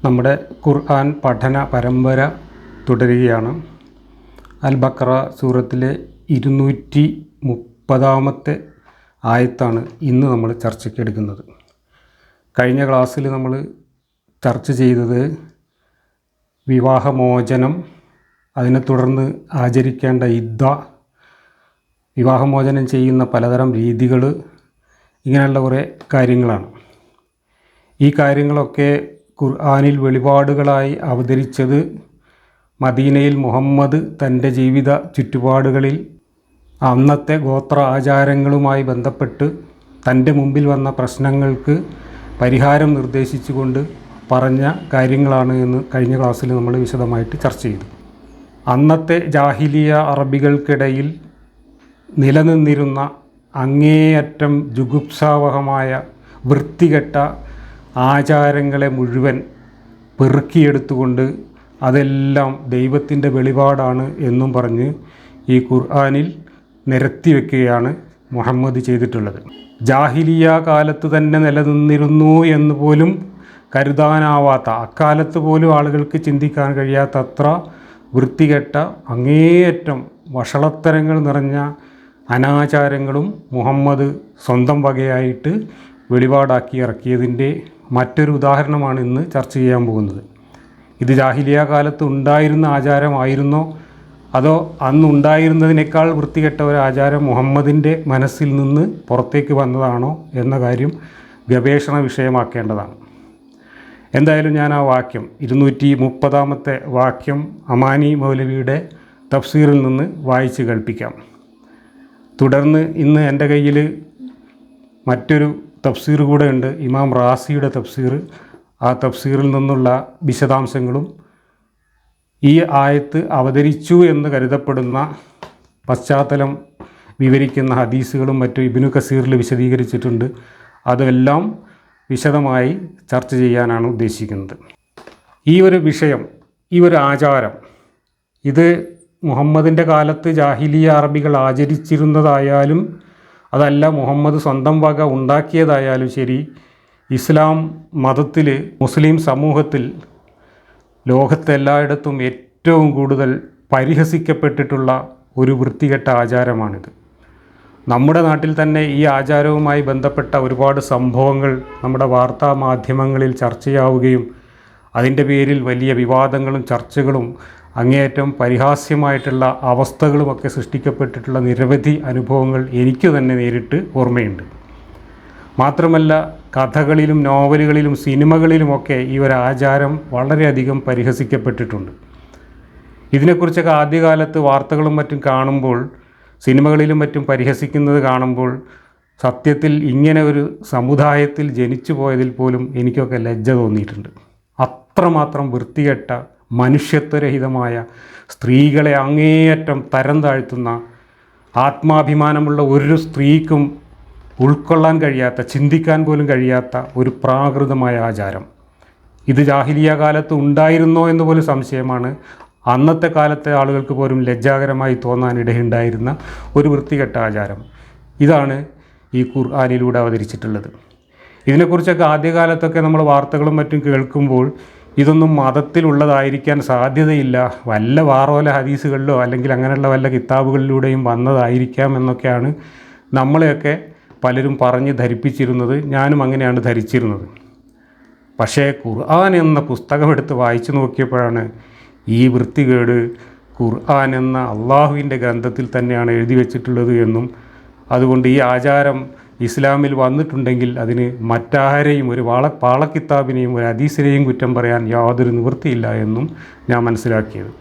നമ്മുടെ ഖുർആൻ പഠന പരമ്പര തുടരുകയാണ്. അൽ ബഖറ സൂറത്തിലെ 230 ആയത്താണ് ഇന്ന് നമ്മൾ ചർച്ചയ്ക്ക് എടുക്കുന്നത്. കഴിഞ്ഞ ക്ലാസ്സിൽ നമ്മൾ ചർച്ച ചെയ്തത് വിവാഹമോചനം, അതിനെ തുടർന്ന് ആചരിക്കേണ്ട ഇദ്ദ, വിവാഹമോചനം ചെയ്യുന്ന പലതരം രീതികൾ, ഇങ്ങനെയുള്ള കുറേ കാര്യങ്ങളാണ്. ഈ കാര്യങ്ങളൊക്കെ ഖുർആനിൽ വെളിപാടുകളായി അവതരിച്ചത് മദീനയിൽ മുഹമ്മദ് തൻ്റെ ജീവിത ചുറ്റുപാടുകളിൽ അന്നത്തെ ഗോത്ര ആചാരങ്ങളുമായി ബന്ധപ്പെട്ട് തൻ്റെ മുമ്പിൽ വന്ന പ്രശ്നങ്ങൾക്ക് പരിഹാരം നിർദ്ദേശിച്ചുകൊണ്ട് പറഞ്ഞ കാര്യങ്ങളാണ് എന്ന് കഴിഞ്ഞ ക്ലാസ്സിൽ നമ്മൾ വിശദമായിട്ട് ചർച്ച ചെയ്തു. അന്നത്തെ ജാഹിലിയ അറബികൾക്കിടയിൽ നിലനിന്നിരുന്ന അങ്ങേയറ്റം ജുഗുപ്സാവഹമായ വൃത്തികെട്ട ആചാരങ്ങളെ മുഴുവൻ പെറുക്കിയെടുത്തുകൊണ്ട് അതെല്ലാം ദൈവത്തിൻ്റെ വെളിപാടാണ് എന്നും പറഞ്ഞ് ഈ ഖുർആനിൽ നിരത്തി വയ്ക്കുകയാണ് മുഹമ്മദ് ചെയ്തിട്ടുള്ളത്. ജാഹിലിയ കാലത്ത് തന്നെ നിലനിന്നിരുന്നു എന്ന് പോലും കരുതാനാവാത്ത, അക്കാലത്ത് പോലും ആളുകൾക്ക് ചിന്തിക്കാൻ കഴിയാത്തത്ര വൃത്തികെട്ട അങ്ങേയറ്റം വഷളത്തരങ്ങൾ നിറഞ്ഞ അനാചാരങ്ങളും മുഹമ്മദ് സ്വന്തം വകയായിട്ട് വെളിപാടാക്കി ഇറക്കിയതിൻ്റെ മറ്റൊരു ഉദാഹരണമാണ് ഇന്ന് ചർച്ച ചെയ്യാൻ പോകുന്നത്. ഇത് ജാഹിലിയ കാലത്ത് ഉണ്ടായിരുന്ന ആചാരമായിരുന്നോ, അതോ അന്നുണ്ടായിരുന്നതിനേക്കാൾ വൃത്തികെട്ട ഒരു ആചാരം മുഹമ്മദിൻ്റെ മനസ്സിൽ നിന്ന് പുറത്തേക്ക് വന്നതാണോ എന്ന കാര്യം ഗവേഷണ വിഷയമാക്കേണ്ടതാണ്. എന്തായാലും ഞാൻ ആ വാക്യം 230 വാക്യം അമാനി മൗലവിയുടെ തഫ്സീറിൽ നിന്ന് വായിച്ച് കേൾപ്പിക്കാം. തുടർന്ന് ഇന്ന് എൻ്റെ കയ്യിൽ മറ്റൊരു തഫ്സീർ കൂടെ ഉണ്ട്, ഇമാം റാസിയുടെ തഫ്സീർ. ആ തഫ്സീറിൽ നിന്നുള്ള വിശദാംശങ്ങളും ഈ ആയത്ത് അവതരിച്ചു എന്ന് കരുതപ്പെടുന്ന പശ്ചാത്തലം വിവരിക്കുന്ന ഹദീസുകളും മറ്റും ഇബ്നു കസീറിൽ വിശദീകരിച്ചിട്ടുണ്ട്. അതെല്ലാം വിശദമായി ചർച്ച ചെയ്യാനാണ് ഉദ്ദേശിക്കുന്നത്. ഈ ഒരു വിഷയം, ഈ ഒരു ആചാരം, ഇത് മുഹമ്മദിൻ്റെ കാലത്ത് ജാഹിലിയ അറബികൾ ആചരിച്ചിരുന്നതായാലും അതല്ല മുഹമ്മദ് സ്വന്തം വക ഉണ്ടാക്കിയതായാലും ശരി, ഇസ്ലാം മതത്തിൽ, മുസ്ലിം സമൂഹത്തിൽ ലോകത്തെല്ലായിടത്തും ഏറ്റവും കൂടുതൽ പരിഹസിക്കപ്പെട്ടിട്ടുള്ള ഒരു വൃത്തികെട്ട ആചാരമാണിത്. നമ്മുടെ നാട്ടിൽ തന്നെ ഈ ആചാരവുമായി ബന്ധപ്പെട്ട ഒരുപാട് സംഭവങ്ങൾ നമ്മുടെ വാർത്താ മാധ്യമങ്ങളിൽ ചർച്ചയാവുകയും അതിൻ്റെ പേരിൽ വലിയ വിവാദങ്ങളും ചർച്ചകളും അങ്ങേയറ്റം പരിഹാസ്യമായിട്ടുള്ള അവസ്ഥകളുമൊക്കെ സൃഷ്ടിക്കപ്പെട്ടിട്ടുള്ള നിരവധി അനുഭവങ്ങൾ എനിക്ക് തന്നെ നേരിട്ട് ഓർമ്മയുണ്ട്. മാത്രമല്ല, കഥകളിലും നോവലുകളിലും സിനിമകളിലുമൊക്കെ ഈ ഒരു ആചാരം വളരെയധികം പരിഹസിക്കപ്പെട്ടിട്ടുണ്ട്. ഇതിനെക്കുറിച്ചൊക്കെ ആദ്യകാലത്ത് വാർത്തകളും മറ്റും കാണുമ്പോൾ, സിനിമകളിലും മറ്റും പരിഹസിക്കുന്നത് കാണുമ്പോൾ സത്യത്തിൽ ഇങ്ങനെ ഒരു സമുദായത്തിൽ ജനിച്ചു പോയതിൽ പോലും എനിക്കൊക്കെ ലജ്ജ തോന്നിയിട്ടുണ്ട്. അത്രമാത്രം വൃത്തികെട്ട, മനുഷ്യത്വരഹിതമായ, സ്ത്രീകളെ അങ്ങേയറ്റം തരം താഴ്ത്തുന്ന, ആത്മാഭിമാനമുള്ള ഒരു സ്ത്രീക്കും ഉൾക്കൊള്ളാൻ കഴിയാത്ത, ചിന്തിക്കാൻ പോലും കഴിയാത്ത ഒരു പ്രാകൃതമായ ആചാരം. ഇത് ജാഹിലിയ കാലത്ത് ഉണ്ടായിരുന്നോ എന്ന് പോലും സംശയമാണ്. അന്നത്തെ കാലത്തെ ആളുകൾക്ക് പോലും ലജ്ജാകരമായി തോന്നാനിടയുണ്ടായിരുന്ന ഒരു വൃത്തികെട്ട ആചാരം. ഇതാണ് ഈ ഖുർആനിലൂടെ അവതരിച്ചിട്ടുള്ളത്. ഇതിനെക്കുറിച്ചൊക്കെ ആദ്യകാലത്തൊക്കെ നമ്മൾ വാർത്തകളും മറ്റും കേൾക്കുമ്പോൾ ഇതൊന്നും മതത്തിലുള്ളതായിരിക്കാൻ സാധ്യതയില്ല, വല്ല വാറോല ഹദീസുകളിലോ അല്ലെങ്കിൽ അങ്ങനെയുള്ള വല്ല കിതാബുകളിലൂടെയും വന്നതായിരിക്കാം എന്നൊക്കെയാണ് നമ്മളെയൊക്കെ പലരും പറഞ്ഞ് ധരിപ്പിച്ചിരുന്നത്. ഞാനും അങ്ങനെയാണ് ധരിച്ചിരുന്നത്. പക്ഷേ ഖുർആൻ എന്ന പുസ്തകമെടുത്ത് വായിച്ചു നോക്കിയപ്പോഴാണ് ഈ വൃത്തികേട് ഖുർആൻ എന്ന അള്ളാഹുവിൻ്റെ ഗ്രന്ഥത്തിൽ തന്നെയാണ് എഴുതി വച്ചിട്ടുള്ളത് എന്നും അതുകൊണ്ട് ഈ ആചാരം ഇസ്ലാമിൽ വന്നിട്ടുണ്ടെങ്കിൽ അതിന് മറ്റാരെയും, ഒരു പാളക്കിത്താബിനെയും ഒരു ഹദീസിനെയും കുറ്റം പറയാൻ യാതൊരു നിവൃത്തിയില്ല എന്നും ഞാൻ മനസ്സിലാക്കിയത്.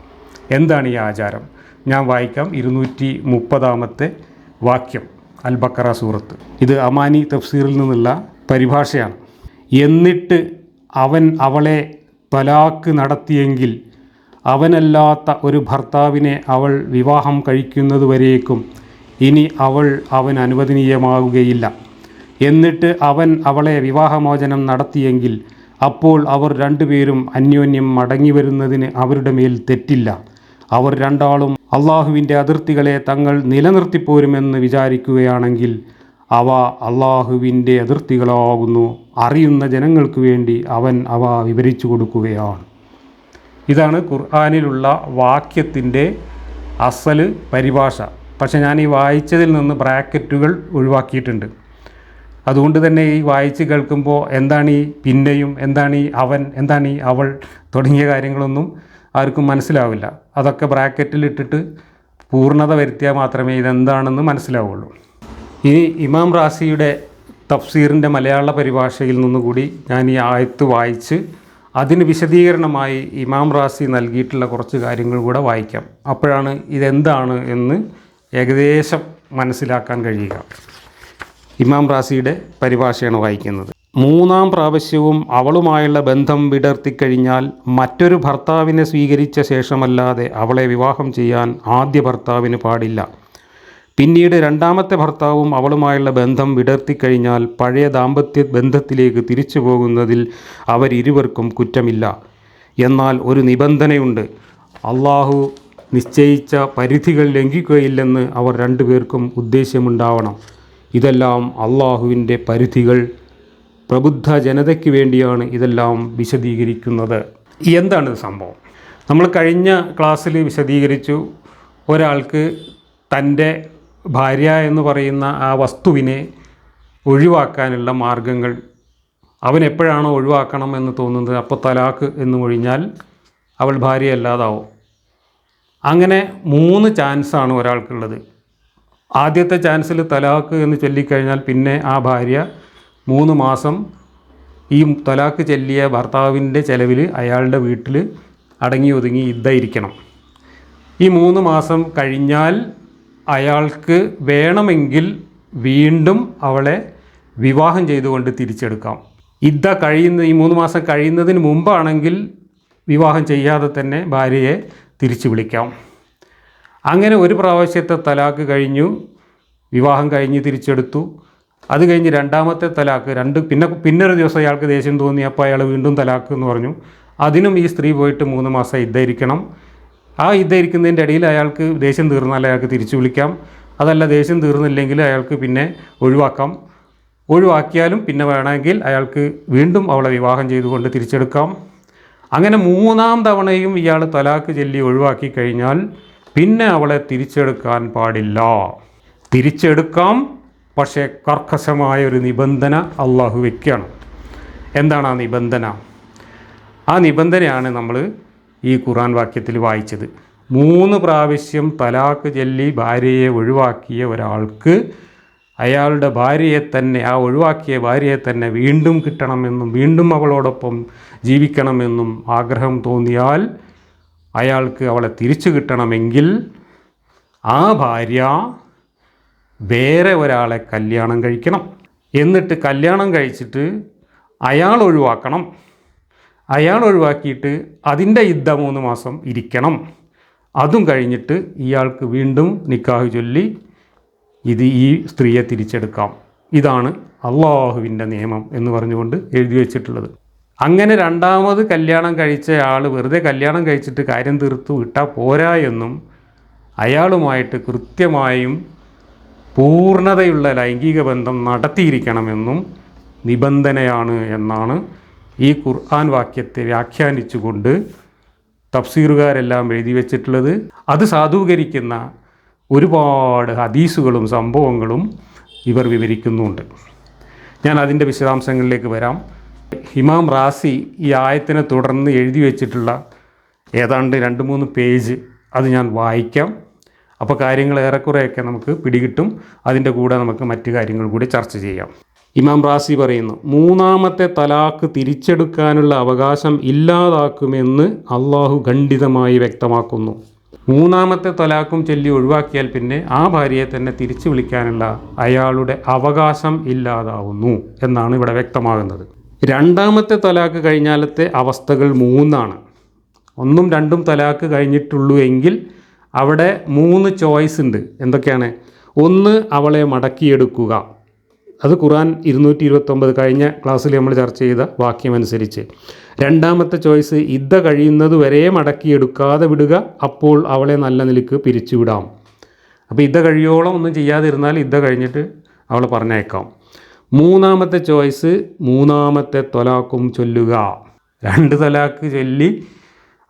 എന്താണ് ഈ ആചാരം? ഞാൻ വായിക്കാം 230 വാക്യം, അൽ ബഖറ സൂറത്ത്. ഇത് അമാനി തഫ്സീറിൽ നിന്നുള്ള പരിഭാഷയാണ്. എന്നിട്ട് അവൻ അവളെ തലാക്ക് നടത്തിയെങ്കിൽ അവനല്ലാത്ത ഒരു ഭർത്താവിനെ അവൾ വിവാഹം കഴിക്കുന്നതുവരേക്കും ഇനി അവൻ അനുവദനീയമാവുകയില്ല. എന്നിട്ട് അവൻ അവളെ വിവാഹമോചനം നടത്തിയെങ്കിൽ അപ്പോൾ അവർ രണ്ടുപേരും അന്യോന്യം മടങ്ങി വരുന്നതിന് അവരുടെ മേൽ തെറ്റില്ല. അവർ രണ്ടാളും അള്ളാഹുവിൻ്റെ അതിർത്തികളെ തങ്ങൾ നിലനിർത്തിപ്പോരുമെന്ന് വിചാരിക്കുകയാണെങ്കിൽ അവ അള്ളാഹുവിൻ്റെ അതിർത്തികളാകുന്നു. അറിയുന്ന ജനങ്ങൾക്ക് വേണ്ടി അവൻ അവ വിവരിച്ചു കൊടുക്കുകയാണ്. ഇതാണ് ഖുർആനിലുള്ള വാക്യത്തിൻ്റെ അസല് പരിഭാഷ. പക്ഷേ ഞാൻ ഈ വായിച്ചതിൽ നിന്ന് ബ്രാക്കറ്റുകൾ ഒഴിവാക്കിയിട്ടുണ്ട്. അതുകൊണ്ട് തന്നെ ഈ വായിച്ച് കേൾക്കുമ്പോൾ എന്താണ് ഈ പിന്നെയും, എന്താണ് ഈ അവൻ, എന്താണ് ഈ അവൾ തുടങ്ങിയ കാര്യങ്ങളൊന്നും ആർക്കും മനസ്സിലാവില്ല. അതൊക്കെ ബ്രാക്കറ്റിലിട്ടിട്ട് പൂർണ്ണത വരുത്തിയാൽ മാത്രമേ ഇതെന്താണെന്ന് മനസ്സിലാവുള്ളൂ. ഇനി ഇമാം റാസിയുടെ തഫ്സീറിൻ്റെ മലയാള പരിഭാഷയിൽ നിന്നുകൂടി ഞാൻ ഈ ആയത്ത് വായിച്ച് അതിന് വിശദീകരണമായി ഇമാം റാസി നൽകിയിട്ടുള്ള കുറച്ച് കാര്യങ്ങൾ കൂടെ വായിക്കാം. അപ്പോഴാണ് ഇതെന്താണ് എന്ന് ഏകദേശം മനസ്സിലാക്കാൻ കഴിയുക. ഇമാം റാസിയുടെ പരിഭാഷയാണ് വായിക്കുന്നത്. 3-ാം പ്രാവശ്യവും അവളുമായുള്ള ബന്ധം വിടർത്തിക്കഴിഞ്ഞാൽ മറ്റൊരു ഭർത്താവിനെ സ്വീകരിച്ച ശേഷമല്ലാതെ അവളെ വിവാഹം ചെയ്യാൻ ആദ്യ ഭർത്താവിന് പാടില്ല. പിന്നീട് 2-ാമത്തെ ഭർത്താവും അവളുമായുള്ള ബന്ധം വിടർത്തിക്കഴിഞ്ഞാൽ പഴയ ദാമ്പത്യ ബന്ധത്തിലേക്ക് തിരിച്ചു പോകുന്നതിൽ അവരിരുവർക്കും കുറ്റമില്ല. എന്നാൽ ഒരു നിബന്ധനയുണ്ട്. അള്ളാഹു നിശ്ചയിച്ച പരിധികൾ ലംഘിക്കുകയില്ലെന്ന് അവർ രണ്ടുപേർക്കും ഉദ്ദേശ്യമുണ്ടാവണം. ഇതെല്ലാം അള്ളാഹുവിൻ്റെ പരിധികൾ. പ്രബുദ്ധ ജനതയ്ക്ക് വേണ്ടിയാണ് ഇതെല്ലാം വിശദീകരിക്കുന്നത്. എന്താണ് സംഭവം? നമ്മൾ കഴിഞ്ഞ ക്ലാസ്സിൽ വിശദീകരിച്ചു. ഒരാൾക്ക് തൻ്റെ ഭാര്യ എന്ന് പറയുന്ന ആ വസ്തുവിനെ ഒഴിവാക്കാനുള്ള മാർഗങ്ങൾ, അവൻ എപ്പോഴാണോ ഒഴിവാക്കണം എന്ന് തോന്നുന്നത് അപ്പോൾ തലാക്ക് എന്ന് ഒഴിഞ്ഞാൽ അവൾ ഭാര്യയല്ലാതാവും. അങ്ങനെ 3 ചാൻസാണ് ഒരാൾക്കുള്ളത്. ആദ്യത്തെ ചാൻസിൽ തലാക്ക് എന്ന് ചൊല്ലിക്കഴിഞ്ഞാൽ പിന്നെ ആ ഭാര്യ 3 മാസം ഈ തലാക്ക് ചൊല്ലിയ ഭർത്താവിൻ്റെ ചെലവിൽ അയാളുടെ വീട്ടിൽ അടങ്ങി ഒതുങ്ങി ഇരിക്കണം. ഈ 3 മാസം കഴിഞ്ഞാൽ അയാൾക്ക് വേണമെങ്കിൽ വീണ്ടും അവളെ വിവാഹം ചെയ്തുകൊണ്ട് തിരിച്ചെടുക്കാം. ഈ 3 മാസം കഴിയുന്നതിന് മുമ്പാണെങ്കിൽ വിവാഹം ചെയ്യാതെ തന്നെ ഭാര്യയെ തിരിച്ചു വിളിക്കാം. അങ്ങനെ ഒരു പ്രാവശ്യത്തെ തലാക്ക് കഴിഞ്ഞു, വിവാഹം കഴിഞ്ഞ് തിരിച്ചെടുത്തു. അത് കഴിഞ്ഞ് 2-ാമത്തെ തലാക്ക് പിന്നൊരു ദിവസം അയാൾക്ക് ദേഷ്യം തോന്നി, അപ്പോൾ അയാൾ വീണ്ടും തലാക്ക് എന്ന് പറഞ്ഞു. അതിനും ഈ സ്ത്രീ പോയിട്ട് 3 മാസം ഇരിക്കണം. ആ ഇരിക്കുന്നതിൻ്റെ ഇടയിൽ അയാൾക്ക് ദേഷ്യം തീർന്നാൽ അയാൾക്ക് തിരിച്ചു വിളിക്കാം. അതല്ല ദേഷ്യം തീർന്നില്ലെങ്കിൽ അയാൾക്ക് പിന്നെ ഒഴിവാക്കാം. ഒഴിവാക്കിയാലും പിന്നെ വേണമെങ്കിൽ അയാൾക്ക് വീണ്ടും അവളെ വിവാഹം ചെയ്തുകൊണ്ട് തിരിച്ചെടുക്കാം. അങ്ങനെ 3-ാം തവണയും ഇയാൾ തലാക്ക് ചൊല്ലി ഒഴിവാക്കി കഴിഞ്ഞാൽ പിന്നെ അവളെ തിരിച്ചെടുക്കാൻ പാടില്ല. തിരിച്ചെടുക്കാം, പക്ഷേ കർക്കശമായ ഒരു നിബന്ധന അള്ളാഹു വയ്ക്കുകയാണ്. എന്താണ് ആ നിബന്ധന? ആ നിബന്ധനയാണ് നമ്മൾ ഈ ഖുർആൻ വാക്യത്തിൽ വായിച്ചത്. 3 പ്രാവശ്യം തലാക്ക് ചൊല്ലി ഭാര്യയെ ഒഴിവാക്കിയ ഒരാൾക്ക് അയാളുടെ ഭാര്യയെ തന്നെ, ആ ഒഴിവാക്കിയ ഭാര്യയെ തന്നെ വീണ്ടും കിട്ടണമെന്നും വീണ്ടും അവളോടൊപ്പം ജീവിക്കണമെന്നും ആഗ്രഹം തോന്നിയാൽ അയാൾക്ക് അവളെ തിരിച്ചു കിട്ടണമെങ്കിൽ ആ ഭാര്യ വേറെ ഒരാളെ കല്യാണം കഴിക്കണം. എന്നിട്ട് കല്യാണം കഴിച്ചിട്ട് അയാൾ ഒഴിവാക്കണം. അയാൾ ഒഴിവാക്കിയിട്ട് അതിൻ്റെ 3 മാസം ഇരിക്കണം. അതും കഴിഞ്ഞിട്ട് ഇയാൾക്ക് വീണ്ടും നിക്കാഹ് ചൊല്ലി ഈ സ്ത്രീയെ തിരിച്ചെടുക്കാം. ഇതാണ് അള്ളാഹുവിൻ്റെ നിയമം എന്ന് പറഞ്ഞുകൊണ്ട് എഴുതി വച്ചിട്ടുള്ളത്. അങ്ങനെ 2-ാമത് കല്യാണം കഴിച്ച ആൾ വെറുതെ കല്യാണം കഴിച്ചിട്ട് കാര്യം തീർത്തു വിട്ടാൽ പോരാ എന്നും അയാളുമായിട്ട് കൃത്യമായും പൂർണ്ണതയുള്ള ലൈംഗിക ബന്ധം നടത്തിയിരിക്കണമെന്നും നിബന്ധനയാണ് എന്നാണ് ഈ ഖുർആൻ വാക്യത്തെ വ്യാഖ്യാനിച്ചുകൊണ്ട് തഫ്സീറുകാരെല്ലാം എഴുതി വച്ചിട്ടുള്ളത്. അത് സാധൂകരിക്കുന്ന ഒരുപാട് ഹദീസുകളും സംഭവങ്ങളും ഇവർ വിവരിക്കുന്നുണ്ട്. ഞാൻ അതിൻ്റെ വിശദാംശങ്ങളിലേക്ക് വരാം. ഇമാം റാസി ഈ ആയത്തിനെ തുടർന്ന് എഴുതി വച്ചിട്ടുള്ള ഏതാണ്ട് 2-3 പേജ് അത് ഞാൻ വായിക്കാം. അപ്പോൾ കാര്യങ്ങൾ ഏറെക്കുറെയൊക്കെ നമുക്ക് പിടികിട്ടും. അതിൻ്റെ കൂടെ നമുക്ക് മറ്റു കാര്യങ്ങൾ കൂടി ചർച്ച ചെയ്യാം. ഇമാം റാസി പറയുന്നു, 3-ാമത്തെ തലാക്ക് തിരിച്ചെടുക്കാനുള്ള അവകാശം ഇല്ലാതാക്കുമെന്ന് അള്ളാഹു ഖണ്ഡിതമായി വ്യക്തമാക്കുന്നു. 3-ാമത്തെ തലാക്കും ചൊല്ലി ഒഴിവാക്കിയാൽ പിന്നെ ആ ഭാര്യയെ തന്നെ തിരിച്ചു വിളിക്കാനുള്ള അയാളുടെ അവകാശം ഇല്ലാതാവുന്നു എന്നാണ് ഇവിടെ വ്യക്തമാകുന്നത്. 2-ാമത്തെ തലാക്ക് കഴിഞ്ഞാലത്തെ അവസ്ഥകൾ 3 1ഉം 2ഉം തലാക്ക് കഴിഞ്ഞിട്ടുള്ളൂ എങ്കിൽ അവിടെ 3 ചോയ്സ് ഉണ്ട്. എന്തൊക്കെയാണ്? 1, അവളെ മടക്കിയെടുക്കുക. അത് ഖുർആൻ 229 കഴിഞ്ഞ ക്ലാസ്സിൽ നമ്മൾ ചർച്ച ചെയ്ത വാക്യമനുസരിച്ച്. 2-ാമത്തെ ചോയ്സ് കഴിയുന്നത് വരെ മടക്കിയെടുക്കാതെ വിടുക. അപ്പോൾ അവളെ നല്ല നിലക്ക് പിരിച്ചുവിടാം. അപ്പോൾ കഴിയോളം ഒന്നും ചെയ്യാതിരുന്നാൽ കഴിഞ്ഞിട്ട് അവൾ പറഞ്ഞേക്കാം. മൂന്നാമത്തെ ചോയ്സ്, മൂന്നാമത്തെ തൊലാക്കും ചൊല്ലുക. 2 തൊലാക്ക് ചൊല്ലി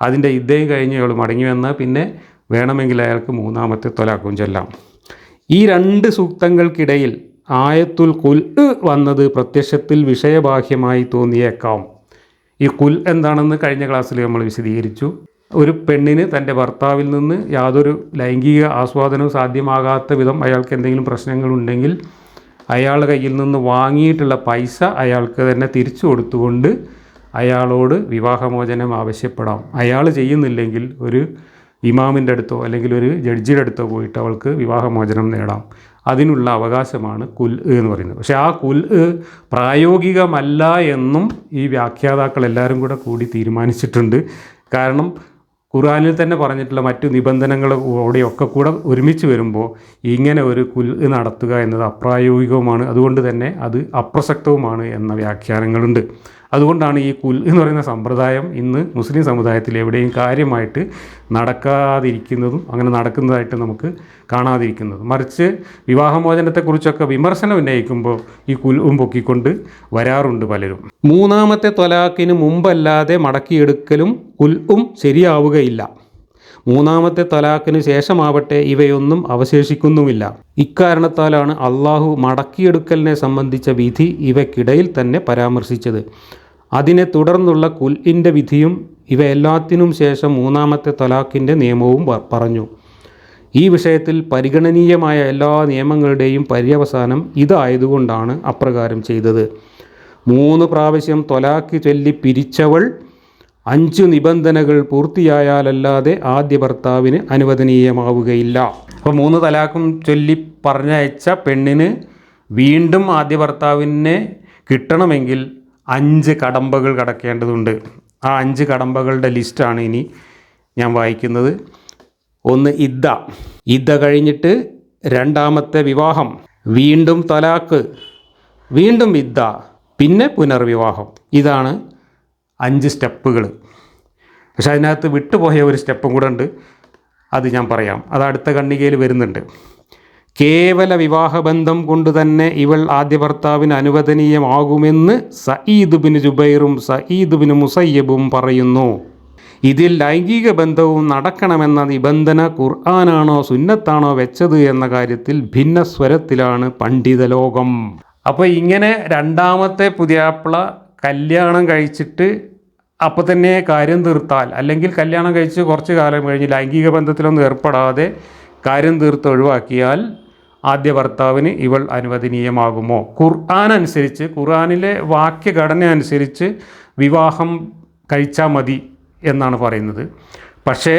അതിൻ്റെ ഇദ്ദയും കഴിഞ്ഞ് അവൾ മടങ്ങി വന്നാൽ പിന്നെ വേണമെങ്കിൽ അയാൾക്ക് മൂന്നാമത്തെ തൊലാക്കും ചൊല്ലാം. ഈ 2 സൂക്തങ്ങൾക്കിടയിൽ ആയത്തുൽ കുൽ വന്നത് പ്രത്യക്ഷത്തിൽ വിഷയബാഹ്യമായി തോന്നിയേക്കാം. ഈ കുൽ എന്താണെന്ന് കഴിഞ്ഞ ക്ലാസ്സിൽ നമ്മൾ വിശദീകരിച്ചു. ഒരു പെണ്ണിന് തൻ്റെ ഭർത്താവിൽ നിന്ന് യാതൊരു ലൈംഗിക ആസ്വാദനവും സാധ്യമാകാത്ത വിധം അയാൾക്ക് എന്തെങ്കിലും പ്രശ്നങ്ങളുണ്ടെങ്കിൽ അയാളുടെ കയ്യിൽ നിന്ന് വാങ്ങിയിട്ടുള്ള പൈസ അയാൾക്ക് തന്നെ തിരിച്ചു കൊടുത്തുകൊണ്ട് അയാളോട് വിവാഹമോചനം ആവശ്യപ്പെടാം. അയാൾ ചെയ്യുന്നില്ലെങ്കിൽ ഒരു ഇമാമിൻ്റെ അടുത്തോ അല്ലെങ്കിൽ ഒരു ജഡ്ജിയുടെ അടുത്തോ പോയിട്ട് അവൾക്ക് വിവാഹമോചനം നേടാം. അതിനുള്ള അവകാശമാണ് കുൽ എന്ന് പറയുന്നത്. പക്ഷേ ആ കുൽ പ്രായോഗികമല്ല എന്നും ഈ വ്യാഖ്യാതാക്കൾ എല്ലാവരും കൂടി തീരുമാനിച്ചിട്ടുണ്ട്. കാരണം ഖുർആനിൽ തന്നെ പറഞ്ഞിട്ടുള്ള മറ്റു നിബന്ധനകളോടെയൊക്കെ കൂടെ ഒരുമിച്ച് വരുമ്പോൾ ഇങ്ങനെ ഒരു കുൽ നടത്തുക എന്നത് അപ്രായോഗികവുമാണ്, അതുകൊണ്ട് തന്നെ അത് അപ്രസക്തവുമാണ് എന്ന വ്യാഖ്യാനങ്ങളുണ്ട്. അതുകൊണ്ടാണ് ഈ കുൽ എന്ന് പറയുന്ന സമ്പ്രദായം ഇന്ന് മുസ്ലിം സമുദായത്തിൽ എവിടെയും കാര്യമായിട്ട് നടക്കാതിരിക്കുന്നതും അങ്ങനെ നടക്കുന്നതായിട്ട് നമുക്ക് കാണാതിരിക്കുന്നതും. മറിച്ച് വിവാഹമോചനത്തെക്കുറിച്ചൊക്കെ വിമർശനം ഉന്നയിക്കുമ്പോൾ ഈ കുൽഉം പൊക്കിക്കൊണ്ട് വരാറുണ്ട് പലരും. മൂന്നാമത്തെ ത്വലാഖിന് മുമ്പല്ലാതെ മടക്കിയെടുക്കലും കുൽഉം ശരിയാവുകയില്ല. മൂന്നാമത്തെ തലാഖിന് ശേഷമാവട്ടെ ഇവയൊന്നും അവശേഷിക്കുന്നുമില്ല. ഇക്കാരണത്താലാണ് അള്ളാഹു മടക്കിയെടുക്കലിനെ സംബന്ധിച്ച വിധി ഇവയ്ക്കിടയിൽ തന്നെ പരാമർശിച്ചത്. അതിനെ തുടർന്നുള്ള കുൽഇൻ്റെ വിധിയും ഇവയെല്ലാത്തിനും ശേഷം മൂന്നാമത്തെ തലാഖിൻ്റെ നിയമവും പറഞ്ഞു. ഈ വിഷയത്തിൽ പരിഗണനീയമായ എല്ലാ നിയമങ്ങളുടെയും പര്യവസാനം ഇതായതുകൊണ്ടാണ് അപ്രകാരം ചെയ്തത്. 3 പ്രാവശ്യം ത്വലാഖ് ചൊല്ലി പിരിച്ചവൾ 5 നിബന്ധനകൾ പൂർത്തിയായാലല്ലാതെ ആദ്യ ഭർത്താവിന് അനുവദനീയമാവുകയില്ല. അപ്പോൾ 3 തലാഖും ചൊല്ലി പറഞ്ഞയച്ച പെണ്ണിന് വീണ്ടും ആദ്യ ഭർത്താവിനെ കിട്ടണമെങ്കിൽ 5 കടമ്പകൾ കടക്കേണ്ടതുണ്ട്. ആ 5 കടമ്പകളുടെ ലിസ്റ്റാണ് ഇനി ഞാൻ വായിക്കുന്നത്. 1 ഇദ്ദ കഴിഞ്ഞിട്ട് രണ്ടാമത്തെ വിവാഹം, വീണ്ടും തലാഖ്, വീണ്ടും ഇദ്ദ, പിന്നെ പുനർവിവാഹം. ഇതാണ് 5 സ്റ്റെപ്പുകൾ. പക്ഷെ അതിനകത്ത് വിട്ടുപോയ ഒരു സ്റ്റെപ്പും കൂടെ ഉണ്ട്, അത് ഞാൻ പറയാം. അത് അടുത്ത ഖണ്ഡികയിൽ വരുന്നുണ്ട്. കേവല വിവാഹബന്ധം കൊണ്ട് തന്നെ ഇവൾ ആദ്യ ഭർത്താവിന് അനുവദനീയമാകുമെന്ന് സഈദ് ബിൻ ജുബൈറും സഈദ് ബിൻ മുസയ്യബും പറയുന്നു. ഇതിൽ ലൈംഗിക ബന്ധവും നടക്കണമെന്ന നിബന്ധന ഖുർആനാണോ സുന്നത്താണോ വെച്ചത് എന്ന കാര്യത്തിൽ ഭിന്നസ്വരത്തിലാണ് പണ്ഡിത ലോകം. അപ്പോൾ ഇങ്ങനെ രണ്ടാമത്തെ പുതിയാപ്പിള കല്യാണം കഴിച്ചിട്ട് അപ്പോൾ തന്നെ കാര്യം തീർത്താൽ, അല്ലെങ്കിൽ കല്യാണം കഴിച്ച് കുറച്ച് കാലം കഴിഞ്ഞ് ലൈംഗിക ബന്ധത്തിലൊന്നും ഏർപ്പെടാതെ കാര്യം തീർത്ത് ഒഴിവാക്കിയാൽ ആദ്യ ഭർത്താവിന് ഇവൾ അനുവദനീയമാകുമോ? ഖുർആൻ അനുസരിച്ച്, ഖുർആനിലെ വാക്യഘടന അനുസരിച്ച് വിവാഹം കഴിച്ചാൽ മതി എന്നാണ് പറയുന്നത്. പക്ഷേ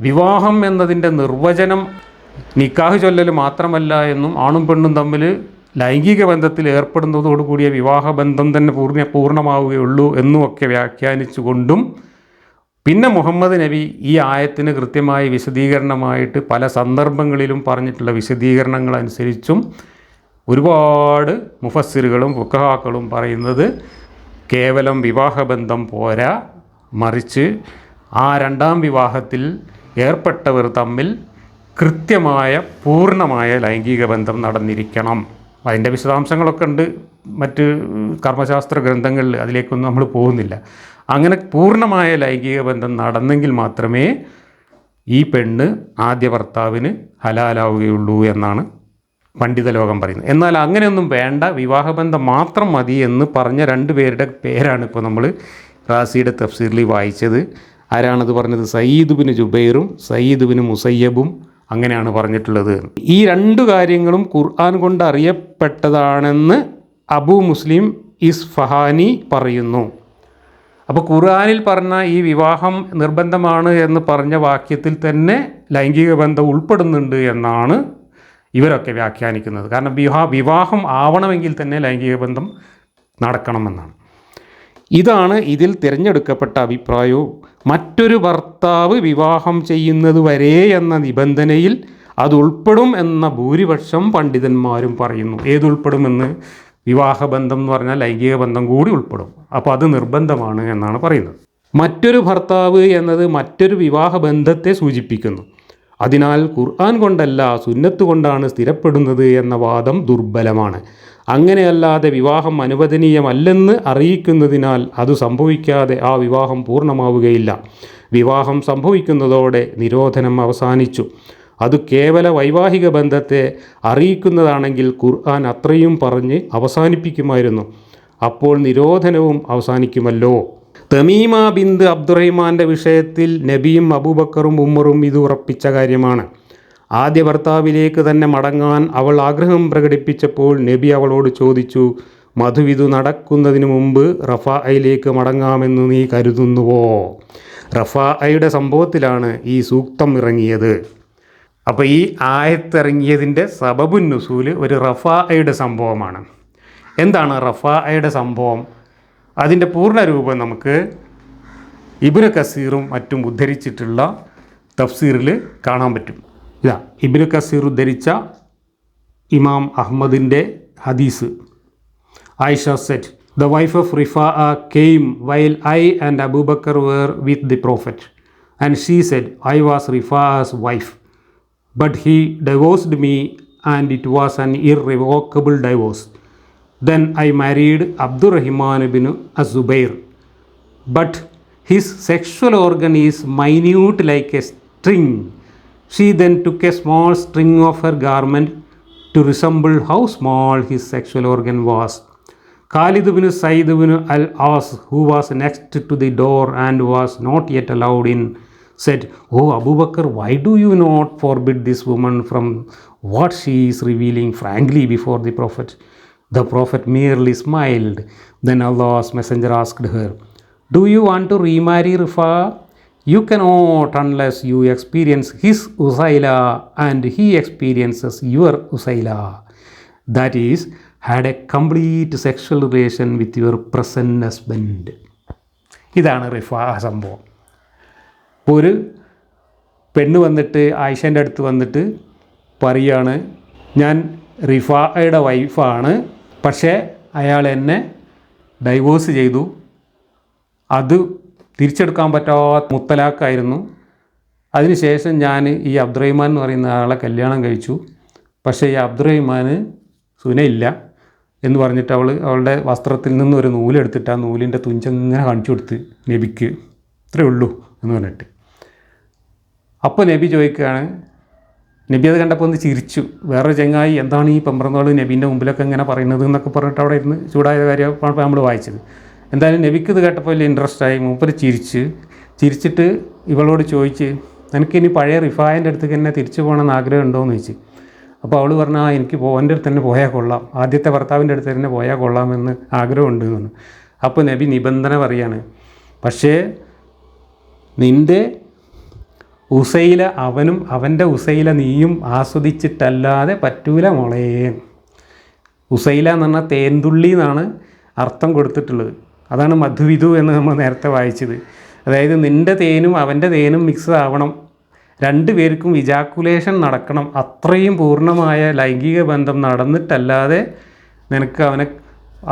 വിവാഹം എന്നതിൻ്റെ നിർവചനം നിക്കാഹ് ചൊല്ലൽ മാത്രമല്ല എന്നും ആണും പെണ്ണും തമ്മിൽ ലൈംഗിക ബന്ധത്തിൽ ഏർപ്പെടുന്നതോടുകൂടിയ വിവാഹബന്ധം തന്നെ പൂർണ്ണമാവുകയുള്ളൂ എന്നുമൊക്കെ വ്യാഖ്യാനിച്ചുകൊണ്ടും പിന്നെ മുഹമ്മദ് നബി ഈ ആയത്തിന് കൃത്യമായി വിശദീകരണമായിട്ട് പല സന്ദർഭങ്ങളിലും പറഞ്ഞിട്ടുള്ള വിശദീകരണങ്ങൾ അനുസരിച്ചും ഒരുപാട് മുഫസ്സിറുകളും ഫുഖഹാക്കളും പറയുന്നത് കേവലം വിവാഹബന്ധം പോരാ, മറിച്ച് ആ രണ്ടാം വിവാഹത്തിൽ ഏർപ്പെട്ടവർ തമ്മിൽ കൃത്യമായ പൂർണ്ണമായ ലൈംഗിക ബന്ധം നടന്നിരിക്കണം. അതിൻ്റെ വിശദാംശങ്ങളൊക്കെ ഉണ്ട് മറ്റ് കർമ്മശാസ്ത്ര ഗ്രന്ഥങ്ങളിൽ, അതിലേക്കൊന്നും നമ്മൾ പോകുന്നില്ല. അങ്ങനെ പൂർണ്ണമായ ലൈംഗിക ബന്ധം നടന്നെങ്കിൽ മാത്രമേ ഈ പെണ്ണ് ആദ്യ ഭർത്താവിന് ഹലാലാവുകയുള്ളൂ എന്നാണ് പണ്ഡിത ലോകം പറയുന്നത്. എന്നാൽ അങ്ങനെയൊന്നും വേണ്ട, വിവാഹബന്ധം മാത്രം മതി എന്ന് പറഞ്ഞ 2 പേരുടെ പേരാണ് ഇപ്പോൾ നമ്മൾ റാസിയുടെ തഫ്സീറിൽ വായിച്ചത്. ആരാണത് പറഞ്ഞത്? സഈദ് ബിൻ ജുബൈറും സഈദ് ബിൻ മുസയ്യബും അങ്ങനെയാണ് പറഞ്ഞിട്ടുള്ളത്. ഈ 2 കാര്യങ്ങളും ഖുർആൻ കൊണ്ട് അറിയപ്പെട്ടതാണെന്ന് അബൂ മുസ്ലിം ഇസ്ഫഹാനി പറയുന്നു. അപ്പോൾ ഖുർആനിൽ പറഞ്ഞ ഈ വിവാഹം നിർബന്ധമാണ് എന്ന് പറഞ്ഞ വാക്യത്തിൽ തന്നെ ലൈംഗിക ബന്ധം ഉൾപ്പെടുന്നുണ്ട് എന്നാണ് ഇവരൊക്കെ വ്യാഖ്യാനിക്കുന്നത്. കാരണം വിവാഹം ആവണമെങ്കിൽ തന്നെ ലൈംഗിക ബന്ധം നടക്കണമെന്നാണ്. ഇതാണ് ഇതിൽ തിരഞ്ഞെടുക്കപ്പെട്ട അഭിപ്രായവും. മറ്റൊരു ഭർത്താവ് വിവാഹം ചെയ്യുന്നത് വരെ എന്ന നിബന്ധനയിൽ അത് ഉൾപ്പെടും എന്ന ഭൂരിപക്ഷം പണ്ഡിതന്മാരും പറയുന്നു. ഏതുൾപ്പെടുമെന്ന്? വിവാഹബന്ധം എന്ന് പറഞ്ഞാൽ ലൈംഗിക ബന്ധം കൂടി ഉൾപ്പെടും. അപ്പോൾ അത് നിർബന്ധമാണ് എന്നാണ് പറയുന്നത്. മറ്റൊരു ഭർത്താവ് എന്നത് മറ്റൊരു വിവാഹബന്ധത്തെ സൂചിപ്പിക്കുന്നു. അതിനാൽ ഖുർആൻ കൊണ്ടല്ല സുന്നത്ത് കൊണ്ടാണ് സ്ഥിരപ്പെടുന്നത് എന്ന വാദം ദുർബലമാണ്. അങ്ങനെയല്ലാതെ വിവാഹം അനുവദനീയമല്ലെന്ന് അറിയിക്കുന്നതിനാൽ അത് സംഭവിക്കാതെ ആ വിവാഹം പൂർണ്ണമാവുകയില്ല. വിവാഹം സംഭവിക്കുന്നതോടെ നിരോധനം അവസാനിച്ചു. അത് കേവല വൈവാഹിക ബന്ധത്തെ അറിയിക്കുന്നതാണെങ്കിൽ ഖുർആൻ അത്രയും പറഞ്ഞ് അവസാനിപ്പിക്കുമായിരുന്നു. അപ്പോൾ നിരോധനവും അവസാനിക്കുമല്ലോ. തമീമ ബിന്ത് അബ്ദുറഹിമാൻ്റെ വിഷയത്തിൽ നബിയും അബൂബക്കറും ഉമറും ഇത് ഉറപ്പിച്ച കാര്യമാണ്. ആദ്യ ഭർത്താവിലേക്ക് തന്നെ മടങ്ങാൻ അവൾ ആഗ്രഹം പ്രകടിപ്പിച്ചപ്പോൾ നബി അവളോട് ചോദിച്ചു, മധുവിധു നടക്കുന്നതിന് മുമ്പ് റഫായിലേക്ക് മടങ്ങാമെന്ന് നീ കരുതുന്നുവോ? റഫായുടെ സംഭവത്തിലാണ് ഈ സൂക്തം ഇറങ്ങിയത്. അപ്പോൾ ഈ ആയത്തിറങ്ങിയതിൻ്റെ സബബുൻ നുസൂല് ഒരു റഫായുടെ സംഭവമാണ്. എന്താണ് റഫായുടെ സംഭവം? അതിൻ്റെ പൂർണ്ണരൂപം നമുക്ക് ഇബ്നു കസീറും മറ്റും ഉദ്ധരിച്ചിട്ടുള്ള തഫ്സീറിൽ കാണാൻ പറ്റും. ഇതാ ഇബ്നു കസീർ ഉദ്ധരിച്ച ഇമാം അഹ്മദിൻ്റെ ഹദീസ്. ആയിഷ സെറ്റ്, the wife of Rifa'a came while I and Abu Bakr were with the Prophet, and she said, I was Rifa'a's wife, but he divorced me and it was an irrevocable divorce. Then I married Abdurrahman ibn Az-Zubair, but his sexual organ is minute like a string. She then took a small string of her garment to resemble how small his sexual organ was. Khalid ibn Said ibn al-As, who was next to the door and was not yet allowed in, said, Oh Abu Bakr, why do you not forbid this woman from what she is revealing frankly before the Prophet? The Prophet merely smiled. Then Allah's messenger asked her, Do you want to remarry Rifa? You cannot unless you experience his Usaila and he experiences your Usaila. That is, had a complete sexual relation with your present husband. ഇതാണ് റിഫാ സംഭവം. ഇപ്പോൾ ഒരു പെണ്ണ് വന്നിട്ട് ആയിഷൻ്റെ അടുത്ത് വന്നിട്ട് പറയാണ്, ഞാൻ റിഫായുടെ വൈഫാണ്, പക്ഷേ അയാൾ എന്നെ ഡൈവോഴ്സ് ചെയ്തു, അത് തിരിച്ചെടുക്കാൻ പറ്റാത്ത മുത്തലാഖായിരുന്നു. അതിനുശേഷം ഞാൻ ഈ അബ്ദുറഹിമാൻ എന്ന് പറയുന്ന ആളെ കല്യാണം കഴിച്ചു, പക്ഷേ ഈ അബ്ദുറഹിമാന് സുനയില്ല എന്ന് പറഞ്ഞിട്ട് അവളുടെ വസ്ത്രത്തിൽ നിന്ന് ഒരു നൂലെടുത്തിട്ട് ആ നൂലിൻ്റെ തുഞ്ചങ്ങനെ കാണിച്ചു കൊടുത്ത് നബിക്ക്, ഇത്രയേ ഉള്ളൂ എന്ന് പറഞ്ഞിട്ട്. അപ്പോൾ നബി ചോദിക്കുകയാണ്, നബി അത് കണ്ടപ്പോൾ ഒന്ന് ചിരിച്ചു. വേറൊരു ചെങ്ങായി, എന്താണ് ഈ പെമ്പറന്നോള് നബീൻ്റെ മുമ്പിലൊക്കെ ഇങ്ങനെ പറയുന്നത് എന്നൊക്കെ പറഞ്ഞിട്ട് അവിടെ ഇരുന്ന് ചൂടായ കാര്യമാണ് നമ്മൾ വായിച്ചത്. എന്തായാലും നബിക്ക് ഇത് കേട്ടപ്പോൾ വലിയ ഇൻട്രസ്റ്റായി. മൂപ്പര് ചിരിച്ചിട്ട് ഇവളോട് ചോദിച്ച്, എനിക്കിനി പഴയ റിഫായൻ്റെ അടുത്തേക്ക് തന്നെ തിരിച്ചു പോകണമെന്ന് ആഗ്രഹം ഉണ്ടോയെന്ന് ചോദിച്ചു. അപ്പോൾ അവൾ പറഞ്ഞാൽ എനിക്ക് എൻ്റെ അടുത്ത് തന്നെ പോയാൽ കൊള്ളാം, ആദ്യത്തെ ഭർത്താവിൻ്റെ അടുത്ത് തന്നെ പോയാൽ കൊള്ളാമെന്ന് ആഗ്രഹമുണ്ട് എന്ന്. അപ്പോൾ നബി നിബന്ധന പറയാണ്, പക്ഷേ നിൻ്റെ ഉസൈല അവനും അവൻ്റെ ഉസൈല നീയും ആസ്വദിച്ചിട്ടല്ലാതെ പറ്റൂല മോളേ. ഉസൈല എന്ന് പറഞ്ഞാൽ തേൻതുള്ളി എന്നാണ് അർത്ഥം കൊടുത്തിട്ടുള്ളത്. അതാണ് മധുവിധു എന്ന് നമ്മൾ നേരത്തെ വായിച്ചത്. അതായത് നിൻ്റെ തേനും അവൻ്റെ തേനും മിക്സ് ആവണം, രണ്ടുപേർക്കും വിജാക്കുലേഷൻ നടക്കണം, അത്രയും പൂർണ്ണമായ ലൈംഗിക ബന്ധം നടന്നിട്ടല്ലാതെ നിനക്ക് അവനെ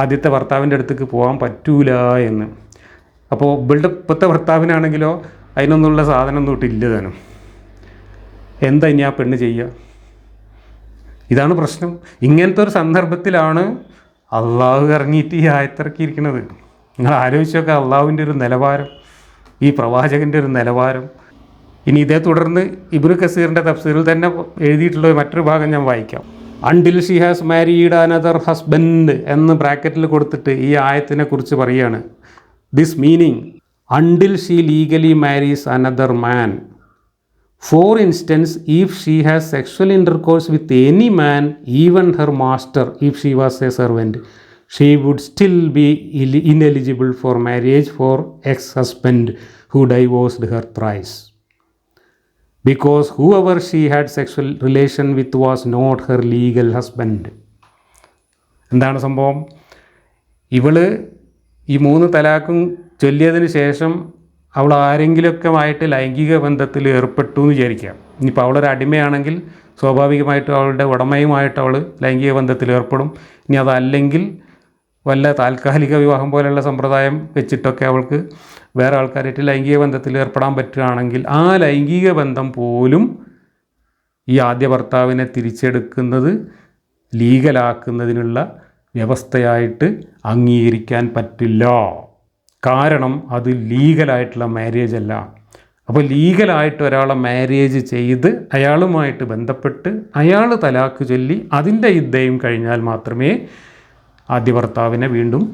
ആദ്യത്തെ ഭർത്താവിൻ്റെ അടുത്തേക്ക് പോകാൻ പറ്റൂല എന്ന്. അപ്പോൾ ഇപ്പോഴത്തെ ഭർത്താവിനാണെങ്കിലോ അതിനൊന്നുള്ള സാധനം തൊട്ടില്ല താനും. എന്താ ഇനി ആ പെണ്ണ് ചെയ്യുക? ഇതാണ് പ്രശ്നം. ഇങ്ങനത്തെ ഒരു സന്ദർഭത്തിലാണ് അള്ളാഹു ഇറങ്ങിയിട്ട് ഈ ആയത്തിറക്കിയിരിക്കുന്നത്. നിങ്ങൾ ആലോചിച്ച് നോക്കുക അള്ളാഹുവിൻ്റെ ഒരു നിലവാരം, ഈ പ്രവാചകൻ്റെ ഒരു നിലവാരം. ഇനി ഇതേ തുടർന്ന് ഇബ്നു കസീറിൻ്റെ തഫ്സീറിൽ തന്നെ എഴുതിയിട്ടുള്ള മറ്റൊരു ഭാഗം ഞാൻ വായിക്കാം. Until she has married another husband എന്ന് ബ്രാക്കറ്റിൽ കൊടുത്തിട്ട് ഈ ആയത്തിനെ കുറിച്ച് പറയുകയാണ്. This meaning until she legally marries another man. For instance, if she has sexual intercourse with any man, even her master, if she was a servant, she would still be ineligible for marriage for ex-husband who divorced her thrice, because whoever she had sexual relation with was not her legal husband. എന്താണ് സംഭവം? ഇവള് ഈ 3 തലാഖും ചൊല്ലിയതിന് ശേഷം അവൾ ആരെങ്കിലുമൊക്കെ ആയിട്ട് ലൈംഗിക ബന്ധത്തിൽ ഏർപ്പെട്ടു എന്ന് വിചാരിക്കാം. ഇനിയിപ്പോൾ അവളൊരു അടിമയാണെങ്കിൽ സ്വാഭാവികമായിട്ടും അവളുടെ ഉടമയുമായിട്ട് അവൾ ലൈംഗിക ബന്ധത്തിൽ ഏർപ്പെടും. ഇനി അതല്ലെങ്കിൽ വല്ല താൽക്കാലിക വിവാഹം പോലെയുള്ള സമ്പ്രദായം വെച്ചിട്ടൊക്കെ അവൾക്ക് വേറെ ആൾക്കാരായിട്ട് ലൈംഗിക ബന്ധത്തിൽ ഏർപ്പെടാൻ പറ്റുകയാണെങ്കിൽ ആ ലൈംഗിക ബന്ധം പോലും ഈ ആദ്യ ഭർത്താവിനെ തിരിച്ചെടുക്കുന്നത് ലീഗലാക്കുന്നതിനുള്ള വ്യവസ്ഥയായിട്ട് അംഗീകരിക്കാൻ പറ്റില്ല. കാരണം അത് ലീഗലായിട്ടുള്ള മാരേജ് അല്ല. അപ്പോൾ ലീഗലായിട്ട് ഒരാളെ മാരേജ് ചെയ്ത് അയാളുമായിട്ട് ബന്ധപ്പെട്ട് അയാൾ തലാക്ക് ചൊല്ലി അതിൻ്റെ ഇദ്ദയും കഴിഞ്ഞാൽ മാത്രമേ ആദ്യ ഭർത്താവിനെ വീണ്ടും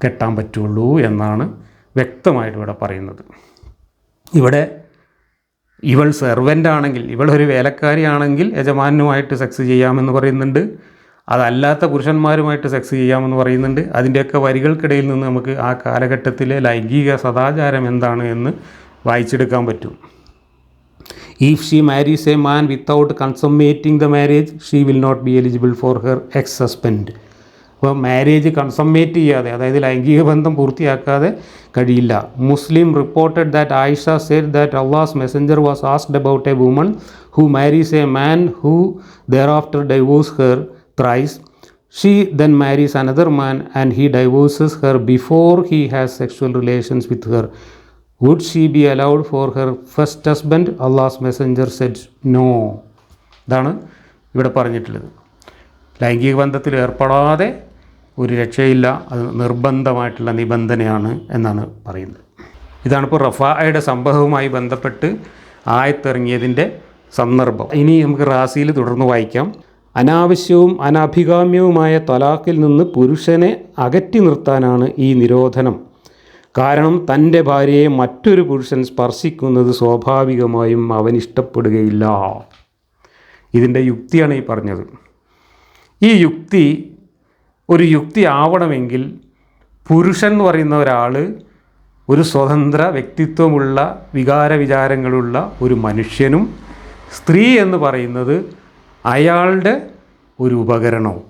കെട്ടാൻ പറ്റുള്ളൂ എന്നാണ് വ്യക്തമായിട്ട് ഇവിടെ പറയുന്നത്. ഇവിടെ ഇവൾ സെർവൻ്റ് ആണെങ്കിൽ, ഇവളൊരു വേലക്കാരിയാണെങ്കിൽ യജമാനുമായിട്ട് സെക്സ് ചെയ്യാമെന്ന് പറയുന്നുണ്ട്. അതല്ലാത്ത പുരുഷന്മാരുമായിട്ട് സെക്സ് ചെയ്യാമെന്ന് പറയുന്നുണ്ട്. അതിൻ്റെയൊക്കെ വരികൾക്കിടയിൽ നിന്ന് നമുക്ക് ആ കാലഘട്ടത്തിലെ ലൈംഗിക സദാചാരം എന്താണ് എന്ന് വായിച്ചെടുക്കാൻ പറ്റും. If she marries a man without consummating the marriage she will not be eligible for her ex husband. അപ്പോൾ മാരേജ് കൺസമ്മേറ്റ് ചെയ്യാതെ, അതായത് ലൈംഗിക ബന്ധം പൂർത്തിയാക്കാതെ കഴിയില്ല. Muslim reported that Aisha said that Allah's messenger was asked about a woman who marries a man who thereafter divorce her thrice. She then marries another man and he divorces her before he has sexual relations with her. Would she be allowed for her first husband? Allah's messenger said no. ഇതാണ് ഇവിടെ പറഞ്ഞിട്ടുള്ളത്. ലൈംഗിക ബന്ധത്തിൽ ഏർപ്പെടാതെ ഒരു രക്ഷയില്ല, അത് നിർബന്ധമായിട്ടുള്ള നിബന്ധനയാണ് എന്നാണ് പറയുന്നത്. ഇതാണിപ്പോൾ റഫായുടെ സംഭവവുമായി ബന്ധപ്പെട്ട് ആയത്തിറങ്ങിയതിൻ്റെ സന്ദർഭം. ഇനി നമുക്ക് റാസിയിൽ തുടർന്ന് വായിക്കാം. അനാവശ്യവും അനഭികാമ്യവുമായ തലാഖിൽ നിന്ന് പുരുഷനെ അകറ്റി നിർത്താനാണ് ഈ നിരോധനം. കാരണം തൻ്റെ ഭാര്യയെ മറ്റൊരു പുരുഷൻ സ്പർശിക്കുന്നത് സ്വാഭാവികമായും അവൻ ഇഷ്ടപ്പെടുകയില്ല. ഇതിൻ്റെ യുക്തിയാണ് ഈ പറഞ്ഞത്. ഈ യുക്തി ഒരു യുക്തി ആവണമെങ്കിൽ പുരുഷൻ എന്ന് പറയുന്ന ഒരാൾ ഒരു സ്വതന്ത്ര വ്യക്തിത്വമുള്ള വികാരവിചാരങ്ങളുള്ള ഒരു മനുഷ്യനും സ്ത്രീ എന്ന് പറയുന്നത് അയാളുടെ ഒരു ഉപകരണവും.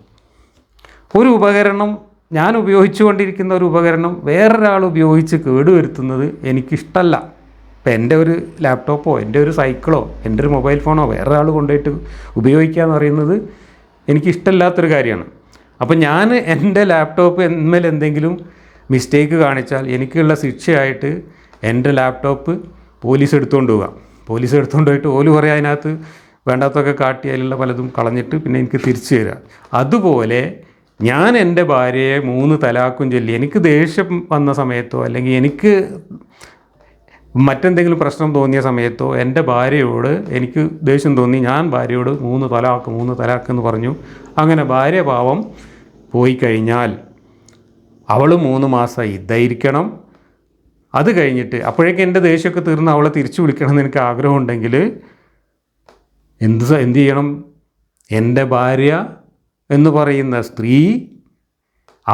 ഒരു ഉപകരണം, ഞാൻ ഉപയോഗിച്ചുകൊണ്ടിരിക്കുന്ന ഒരു ഉപകരണം വേറൊരാൾ ഉപയോഗിച്ച് കേടുവരുത്തുന്നത് എനിക്കിഷ്ടമല്ല. ഇപ്പം എൻ്റെ ഒരു ലാപ്ടോപ്പോ എൻ്റെ ഒരു സൈക്കിളോ എൻ്റെ ഒരു മൊബൈൽ ഫോണോ വേറൊരാൾ കൊണ്ടുപോയിട്ട് ഉപയോഗിക്കുക എന്ന് പറയുന്നത് എനിക്കിഷ്ടമില്ലാത്തൊരു കാര്യമാണ്. അപ്പം ഞാൻ എൻ്റെ ലാപ്ടോപ്പ് എന്മേൽ എന്തെങ്കിലും മിസ്റ്റേക്ക് കാണിച്ചാൽ എനിക്കുള്ള ശിക്ഷയായിട്ട് എൻ്റെ ലാപ്ടോപ്പ് പോലീസ് എടുത്തുകൊണ്ട് പോകാം. പോലീസ് എടുത്തുകൊണ്ട് പോയിട്ട് ഓല് കുറേ അതിനകത്ത് വേണ്ടാത്തൊക്കെ കാട്ടി അതിലുള്ള പലതും കളഞ്ഞിട്ട് പിന്നെ എനിക്ക് തിരിച്ചു തരിക. അതുപോലെ ഞാൻ എൻ്റെ ഭാര്യയെ 3 തലാക്കും ചൊല്ലി എനിക്ക് ദേഷ്യം വന്ന സമയത്തോ അല്ലെങ്കിൽ എനിക്ക് മറ്റെന്തെങ്കിലും പ്രശ്നം തോന്നിയ സമയത്തോ എൻ്റെ ഭാര്യയോട് എനിക്ക് ദേഷ്യം തോന്നി, ഞാൻ ഭാര്യയോട് 3 തലാക്ക് എന്ന് പറഞ്ഞു. അങ്ങനെ ഭാര്യ പാവം പോയി കഴിഞ്ഞാൽ അവൾ 3 മാസം ഇതായിരിക്കണം. അത് കഴിഞ്ഞിട്ട് അപ്പോഴേക്കും എൻ്റെ ദേഷ്യമൊക്കെ തീർന്ന് അവളെ തിരിച്ചു വിളിക്കണമെന്ന് എനിക്ക് ആഗ്രഹമുണ്ടെങ്കിൽ എന്ത് ചെയ്യണം? എൻ്റെ ഭാര്യ എന്ന് പറയുന്ന സ്ത്രീ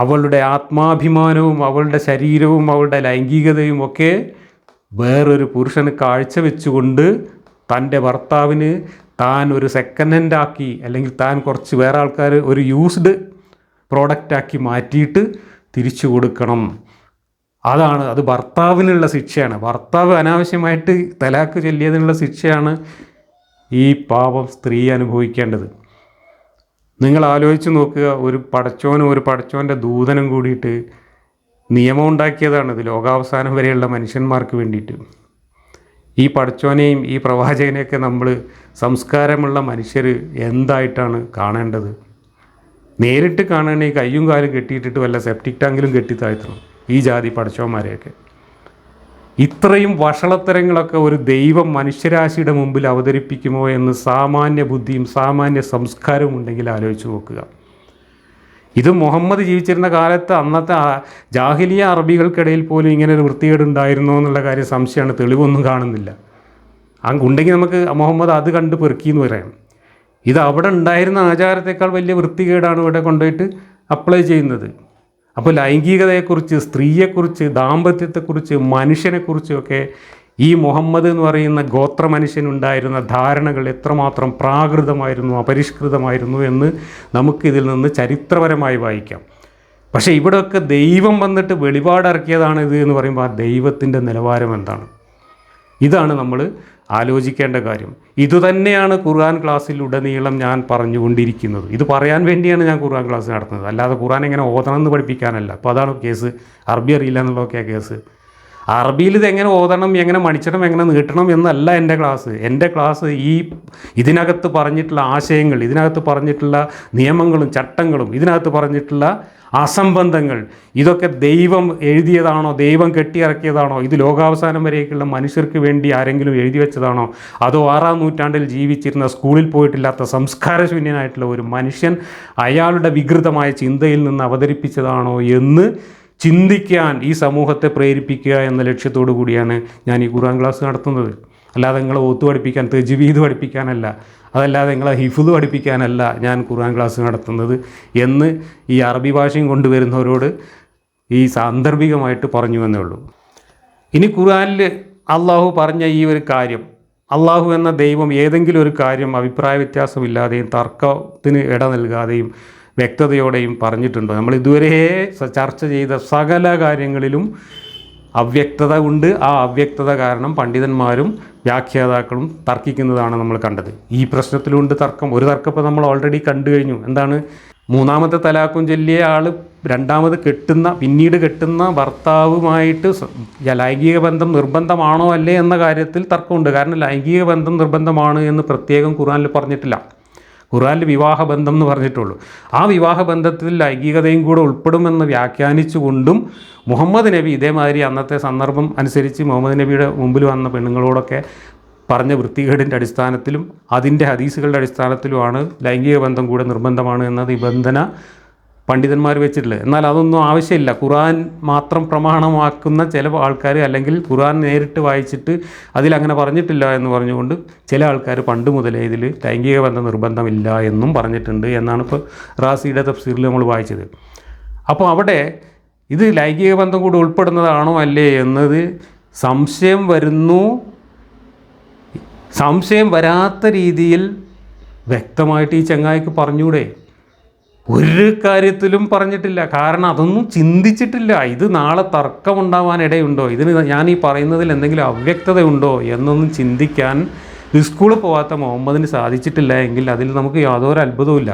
അവളുടെ ആത്മാഭിമാനവും അവളുടെ ശരീരവും അവളുടെ ലൈംഗികതയും ഒക്കെ വേറൊരു പുരുഷന് കാഴ്ചവെച്ചുകൊണ്ട് തൻ്റെ ഭർത്താവിന് താൻ ഒരു സെക്കൻഡ് ഹാൻഡ് ആക്കി അല്ലെങ്കിൽ താൻ കുറച്ച് വേറെ ആൾക്കാർ ഒരു യൂസ്ഡ് പ്രോഡക്റ്റാക്കി മാറ്റിയിട്ട് തിരിച്ചു കൊടുക്കണം. അത് ഭർത്താവിനുള്ള ശിക്ഷയാണ്. ഭർത്താവ് അനാവശ്യമായിട്ട് തലാക്ക് ചൊല്ലിയതിനുള്ള ശിക്ഷയാണ് ഈ പാപം സ്ത്രീ അനുഭവിക്കേണ്ടത്. നിങ്ങൾ ആലോചിച്ച് നോക്കുക, ഒരു പടച്ചോൻ്റെ ദൂതനും കൂടിയിട്ട് നിയമം ഉണ്ടാക്കിയതാണിത് ലോകാവസാനം വരെയുള്ള മനുഷ്യന്മാർക്ക് വേണ്ടിയിട്ട്. ഈ പടച്ചോനെയും ഈ പ്രവാചകനെയൊക്കെ നമ്മൾ സംസ്കാരമുള്ള മനുഷ്യർ എന്തായിട്ടാണ് കാണേണ്ടത്? നേരിട്ട് കാണണമെങ്കിൽ കയ്യും കാലും കെട്ടിയിട്ടിട്ട് വല്ല സെപ്റ്റിക് ടാങ്കിലും കെട്ടി താഴ്ത്തണം ഈ ജാതി പടച്ചോന്മാരെയൊക്കെ. ഇത്രയും വഷളത്തരങ്ങളൊക്കെ ഒരു ദൈവം മനുഷ്യരാശിയുടെ മുമ്പിൽ അവതരിപ്പിക്കുമോ എന്ന് സാമാന്യ ബുദ്ധിയും സാമാന്യ സംസ്കാരവും ഉണ്ടെങ്കിൽ ആലോചിച്ച് നോക്കുക. ഇത് മുഹമ്മദ് ജീവിച്ചിരുന്ന കാലത്ത് അന്നത്തെ ജാഹിലിയ അറബികൾക്കിടയിൽ പോലും ഇങ്ങനെ ഒരു വൃത്തികേടുണ്ടായിരുന്നോ എന്നുള്ള കാര്യം സംശയമാണ്. തെളിവൊന്നും കാണുന്നില്ല. ഉണ്ടെങ്കിൽ നമുക്ക് മുഹമ്മദ് അത് കണ്ട് പെറുക്കിയെന്ന് പറയാം. ഇത് അവിടെ ഉണ്ടായിരുന്ന ആചാരത്തെക്കാൾ വലിയ വൃത്തികേടാണ് ഇവിടെ കൊണ്ടുപോയിട്ട് അപ്ലൈ ചെയ്യുന്നത്. അപ്പോൾ ലൈംഗികതയെക്കുറിച്ച്, സ്ത്രീയെക്കുറിച്ച്, ദാമ്പത്യത്തെക്കുറിച്ച്, മനുഷ്യനെക്കുറിച്ചൊക്കെ ഈ മുഹമ്മദ് എന്ന് പറയുന്ന ഗോത്ര മനുഷ്യനുണ്ടായിരുന്ന ധാരണകൾ എത്രമാത്രം പ്രാകൃതമായിരുന്നു, അപരിഷ്കൃതമായിരുന്നു എന്ന് നമുക്കിതിൽ നിന്ന് ചരിത്രപരമായി വായിക്കാം. പക്ഷേ ഇവിടെയൊക്കെ ദൈവം വന്നിട്ട് വെളിപാടിറക്കിയതാണ് ഇത് എന്ന് പറയുമ്പോൾ ആ ദൈവത്തിൻ്റെ നിലവാരം എന്താണ്? ഇതാണ് നമ്മൾ ആലോചിക്കേണ്ട കാര്യം. ഇതുതന്നെയാണ് ഖുർആൻ ക്ലാസ്സിലുടനീളം ഞാൻ പറഞ്ഞുകൊണ്ടിരിക്കുന്നത്. ഇത് പറയാൻ വേണ്ടിയാണ് ഞാൻ ഖുർആൻ ക്ലാസ് നടത്തുന്നത്. അല്ലാതെ ഖുർആൻ എങ്ങനെ ഓതണമെന്ന് പഠിപ്പിക്കാനല്ല. അപ്പോൾ അതാണ് കേസ്. അറബി അറിയില്ല എന്നുള്ളതൊക്കെയാണ് കേസ്. അറബിയിൽ ഇത് എങ്ങനെ ഓതണം, എങ്ങനെ മണിച്ചിടണം, എങ്ങനെ നീട്ടണം എന്നല്ല എൻ്റെ ക്ലാസ്. എൻ്റെ ക്ലാസ് ഇതിനകത്ത് പറഞ്ഞിട്ടുള്ള ആശയങ്ങൾ, ഇതിനകത്ത് പറഞ്ഞിട്ടുള്ള നിയമങ്ങളും ചട്ടങ്ങളും, ഇതിനകത്ത് പറഞ്ഞിട്ടുള്ള അസംബന്ധങ്ങൾ, ഇതൊക്കെ ദൈവം എഴുതിയതാണോ, ദൈവം കെട്ടിയിറക്കിയതാണോ, ഇത് ലോകാവസാനം വരേക്കുള്ള മനുഷ്യർക്ക് വേണ്ടി ആരെങ്കിലും എഴുതി വെച്ചതാണോ, അതോ 6-ാം നൂറ്റാണ്ടിൽ ജീവിച്ചിരുന്ന സ്കൂളിൽ പോയിട്ടില്ലാത്ത സംസ്കാരശൂന്യനായിട്ടുള്ള ഒരു മനുഷ്യൻ അയാളുടെ വികൃതമായ ചിന്തയിൽ നിന്ന് അവതരിപ്പിച്ചതാണോ എന്ന് ചിന്തിക്കാൻ ഈ സമൂഹത്തെ പ്രേരിപ്പിക്കുക എന്ന ലക്ഷ്യത്തോടു കൂടിയാണ് ഞാൻ ഈ ഖുർആൻ ക്ലാസ് നടത്തുന്നത്. അല്ലാതെ നിങ്ങളെ ഓത്ത് പഠിപ്പിക്കാൻ, തജ്വീദ് പഠിപ്പിക്കാനല്ല, അതല്ലാതെ നിങ്ങളെ ഹിഫ്ദ് പഠിപ്പിക്കാനല്ല ഞാൻ ഖുർആൻ ക്ലാസ് നടത്തുന്നത് എന്ന് ഈ അറബി ഭാഷയും കൊണ്ടുവരുന്നവരോട് ഈ സാന്ദർഭികമായിട്ട് പറഞ്ഞു എന്നേ ഉള്ളൂ. ഇനി ഖുർആനിൽ അള്ളാഹു പറഞ്ഞ ഈ ഒരു കാര്യം, അള്ളാഹു എന്ന ദൈവം ഏതെങ്കിലും ഒരു കാര്യം അഭിപ്രായ വ്യത്യാസമില്ലാതെയും തർക്കത്തിന് ഇട നൽകാതെയും വ്യക്തതയോടെയും പറഞ്ഞിട്ടുണ്ടോ? നമ്മൾ ഇതുവരെ ചർച്ച ചെയ്ത സകല കാര്യങ്ങളിലും അവ്യക്തത ഉണ്ട്. ആ അവ്യക്തത കാരണം പണ്ഡിതന്മാരും വ്യാഖ്യാതാക്കളും തർക്കിക്കുന്നതാണ് നമ്മൾ കണ്ടത്. ഈ പ്രശ്നത്തിലുണ്ട് തർക്കം. ഒരു തർക്കം ഇപ്പോൾ നമ്മൾ ഓൾറെഡി കണ്ടു കഴിഞ്ഞു. എന്താണ്? 3-ാമത്തെ തലാഖും ചൊല്ലിയ ആൾ രണ്ടാമത് പിന്നീട് കെട്ടുന്ന ഭർത്താവുമായിട്ട് ലൈംഗിക ബന്ധം നിർബന്ധമാണോ അല്ലേ എന്ന കാര്യത്തിൽ തർക്കമുണ്ട്. കാരണം ലൈംഗിക ബന്ധം നിർബന്ധമാണ് എന്ന് പ്രത്യേകം ഖുർആനിൽ പറഞ്ഞിട്ടില്ല. ഖുർആനിൽ വിവാഹബന്ധം എന്ന് പറഞ്ഞിട്ടുള്ളൂ. ആ വിവാഹബന്ധത്തിൽ ലൈംഗികതയും കൂടെ ഉൾപ്പെടുമെന്ന് വ്യാഖ്യാനിച്ചുകൊണ്ടും മുഹമ്മദ് നബി ഇതേമാതിരി അന്നത്തെ സന്ദർഭം അനുസരിച്ച് മുഹമ്മദ് നബിയുടെ മുമ്പിൽ വന്ന പെണ്ണുങ്ങളോടൊക്കെ പറഞ്ഞ വൃത്തികേടിൻ്റെ അടിസ്ഥാനത്തിലും അതിൻ്റെ ഹദീസുകളുടെ അടിസ്ഥാനത്തിലുമാണ് ലൈംഗിക ബന്ധം കൂടെ നിർബന്ധമാണ് എന്ന നിബന്ധന പണ്ഡിതന്മാർ വെച്ചിട്ടുള്ളത്. എന്നാൽ അതൊന്നും ആവശ്യമില്ല. ഖുർആൻ മാത്രം പ്രമാണമാക്കുന്ന ചില ആൾക്കാർ, അല്ലെങ്കിൽ ഖുർആൻ നേരിട്ട് വായിച്ചിട്ട് അതിലങ്ങനെ പറഞ്ഞിട്ടില്ല എന്ന് പറഞ്ഞുകൊണ്ട് ചില ആൾക്കാർ പണ്ട് മുതലേ ഇതിൽ ലൈംഗിക ബന്ധം നിർബന്ധമില്ല എന്നും പറഞ്ഞിട്ടുണ്ട് എന്നാണ് ഇപ്പോൾ റാസിയുടെ തഫ്സീറിൽ നമ്മൾ വായിച്ചത്. അപ്പോൾ അവിടെ ഇത് ലൈംഗിക ബന്ധം കൂടി ഉൾപ്പെടുന്നതാണോ അല്ലേ എന്നത് സംശയം വരുന്നു. സംശയം വരാത്ത രീതിയിൽ വ്യക്തമായിട്ട് ഈ ചങ്ങായിക്ക് പറഞ്ഞൂടെ? ഒരു കാര്യത്തിലും പറഞ്ഞിട്ടില്ല. കാരണം അതൊന്നും ചിന്തിച്ചിട്ടില്ല. ഇത് നാളെ തർക്കമുണ്ടാവാൻ ഇടയുണ്ടോ, ഇതിന് ഞാൻ ഈ പറയുന്നതിൽ എന്തെങ്കിലും അവ്യക്തതയുണ്ടോ എന്നൊന്നും ചിന്തിക്കാൻ സ്കൂളിൽ പോകാത്ത മുഹമ്മദിന് സാധിച്ചിട്ടില്ല എങ്കിൽ അതിൽ നമുക്ക് യാതൊരു അത്ഭുതവുമില്ല.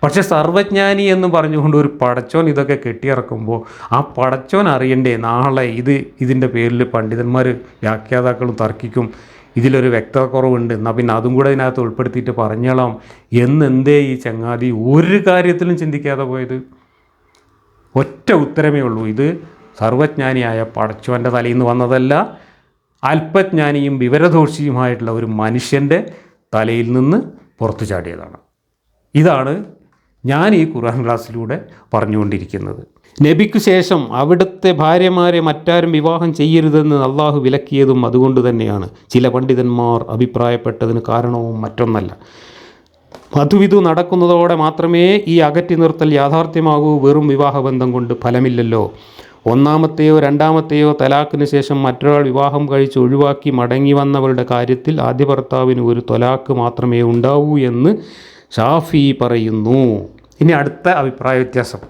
പക്ഷേ സർവജ്ഞാനി എന്ന് പറഞ്ഞുകൊണ്ട് ഒരു പടച്ചോൻ ഇതൊക്കെ കെട്ടിയിറക്കുമ്പോൾ ആ പടച്ചോൻ അറിയണ്ടേ നാളെ ഇതിൻ്റെ പേരിൽ പണ്ഡിതന്മാർ വ്യാഖ്യാതാക്കളും തർക്കിക്കും, ഇതിലൊരു വ്യക്തത കുറവുണ്ട്, എന്നാൽ പിന്നെ അതും കൂടെ ഇതിനകത്ത് ഉൾപ്പെടുത്തിയിട്ട് പറഞ്ഞോളാം എന്നെന്തേ ഈ ചങ്ങാതി ഒരു കാര്യത്തിലും ചിന്തിക്കാതെ പോയത്? ഒറ്റ ഉത്തരമേ ഉള്ളൂ, ഇത് സർവജ്ഞാനിയായ പടച്ചോൻ്റെ തലയിൽ നിന്ന് വന്നതല്ല, അല്പജ്ഞാനിയും വിവരദോഷിയുമായിട്ടുള്ള ഒരു മനുഷ്യൻ്റെ തലയിൽ നിന്ന് പുറത്തു ചാടിയതാണ്. ഇതാണ് ഞാൻ ഈ ഖുർആൻ ക്ലാസ്സിലൂടെ പറഞ്ഞുകൊണ്ടിരിക്കുന്നത്. നബിക്ക് ശേഷം അവിടുത്തെ ഭാര്യമാരെ മറ്റാരും വിവാഹം ചെയ്യരുതെന്ന് അള്ളാഹു വിലക്കിയതും അതുകൊണ്ട് തന്നെയാണ്. ചില പണ്ഡിതന്മാർ അഭിപ്രായപ്പെട്ടതിന് കാരണവും മറ്റൊന്നല്ല. മധുവിധു നടക്കുന്നതോടെ മാത്രമേ ഈ അകറ്റി നിർത്തൽ യാഥാർത്ഥ്യമാകൂ. വെറും വിവാഹബന്ധം കൊണ്ട് ഫലമില്ലല്ലോ. 1-ാമത്തെയോ 2-ാമത്തെയോ തലാഖിന് ശേഷം മറ്റൊരാൾ വിവാഹം കഴിച്ച് ഒഴിവാക്കി മടങ്ങി വന്നവരുടെ കാര്യത്തിൽ ആദ്യ ഭർത്താവിന് ഒരു തൊലാഖ് മാത്രമേ ഉണ്ടാവൂ എന്ന് ഷാഫി പറയുന്നു. ഇനി അടുത്ത അഭിപ്രായ വ്യത്യാസം,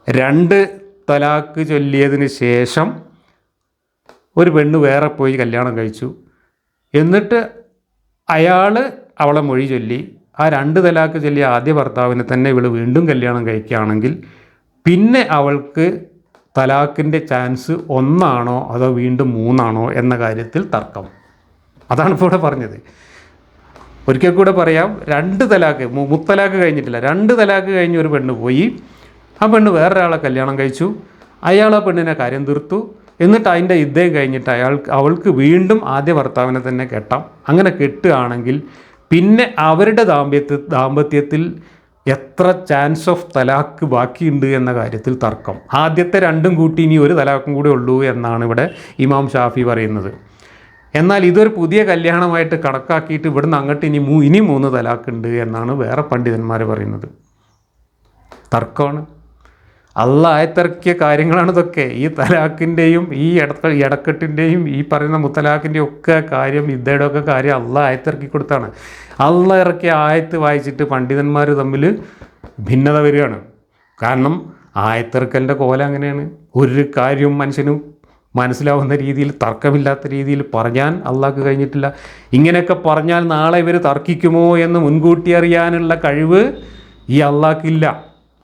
2 തലാഖ് ചൊല്ലിയതിന് ശേഷം ഒരു പെണ്ണ് വേറെ പോയി കല്യാണം കഴിച്ചു, എന്നിട്ട് അയാൾ അവളെ മൊഴി ചൊല്ലി ആ 2 തലാഖ് ചൊല്ലിയ ആദ്യ ഭർത്താവിനെ തന്നെ ഇവൾ വീണ്ടും കല്യാണം കഴിക്കുകയാണെങ്കിൽ പിന്നെ അവൾക്ക് തലാഖിൻ്റെ ചാൻസ് 1 ആണോ അതോ വീണ്ടും 3 ആണോ എന്ന കാര്യത്തിൽ തർക്കം. അതാണ് ഇപ്പോൾ ഇവിടെ പറഞ്ഞത്. ഒരിക്കൽ കൂടെ പറയാം, 2 തലാഖ്, മുത്തലാഖ് കഴിഞ്ഞിട്ടില്ല, 2 തലാഖ് കഴിഞ്ഞ് ഒരു പെണ്ണ് പോയി, ആ പെണ്ണ് വേറൊരാളെ കല്യാണം കഴിച്ചു, അയാൾ ആ പെണ്ണിനെ കാര്യം തീർത്തു, എന്നിട്ട് അതിൻ്റെ യുദ്ധം കഴിഞ്ഞിട്ട് അവൾക്ക് വീണ്ടും ആദ്യ ഭർത്താവിനെ തന്നെ കെട്ടാം. അങ്ങനെ കെട്ടുകയാണെങ്കിൽ പിന്നെ അവരുടെ ദാമ്പത്യത്തിൽ എത്ര ചാൻസ് ഓഫ് തലാഖ് ബാക്കിയുണ്ട് എന്ന കാര്യത്തിൽ തർക്കം. ആദ്യത്തെ 2ഉം കൂട്ടി ഇനി ഒരു തലാഖും കൂടെ ഉള്ളൂ എന്നാണ് ഇവിടെ ഇമാം ഷാഫി പറയുന്നത്. എന്നാൽ ഇതൊരു പുതിയ കല്യാണമായിട്ട് കണക്കാക്കിയിട്ട് ഇവിടുന്ന് അങ്ങോട്ട് ഇനി 3 തലാഖ് ഉണ്ട് എന്നാണ് വേറെ പണ്ഡിതന്മാർ പറയുന്നത്. തർക്കമാണ്. അള്ളാഹ് ആയത്തിറക്കിയ കാര്യങ്ങളാണ് ഇതൊക്കെ. ഈ തലാഖിൻ്റെയും ഈ ഇടക്കെട്ടിൻ്റെയും ഈ പറയുന്ന മുത്തലാഖിൻ്റെയും ഒക്കെ കാര്യം, ഇദ്ദേഹയുടെ ഒക്കെ കാര്യം അള്ളാഹ് ആയത്തിറക്കി കൊടുത്താണ്. അള്ളാഹ് ഇറക്കിയ ആയത്ത് വായിച്ചിട്ട് പണ്ഡിതന്മാർ തമ്മിൽ ഭിന്നത വരികയാണ്. കാരണം ആയത്തിറക്കലിൻ്റെ കോലം അങ്ങനെയാണ്. ഒരു കാര്യവും മനുഷ്യനും മനസ്സിലാവുന്ന രീതിയിൽ, തർക്കമില്ലാത്ത രീതിയിൽ പറഞ്ഞാൽ അള്ളാഹ്ക്ക് കഴിഞ്ഞിട്ടില്ല. ഇങ്ങനെയൊക്കെ പറഞ്ഞാൽ നാളെ ഇവർ തർക്കിക്കുമോ എന്ന് മുൻകൂട്ടി അറിയാനുള്ള കഴിവ് ഈ അള്ളാഹ്ക്കില്ല.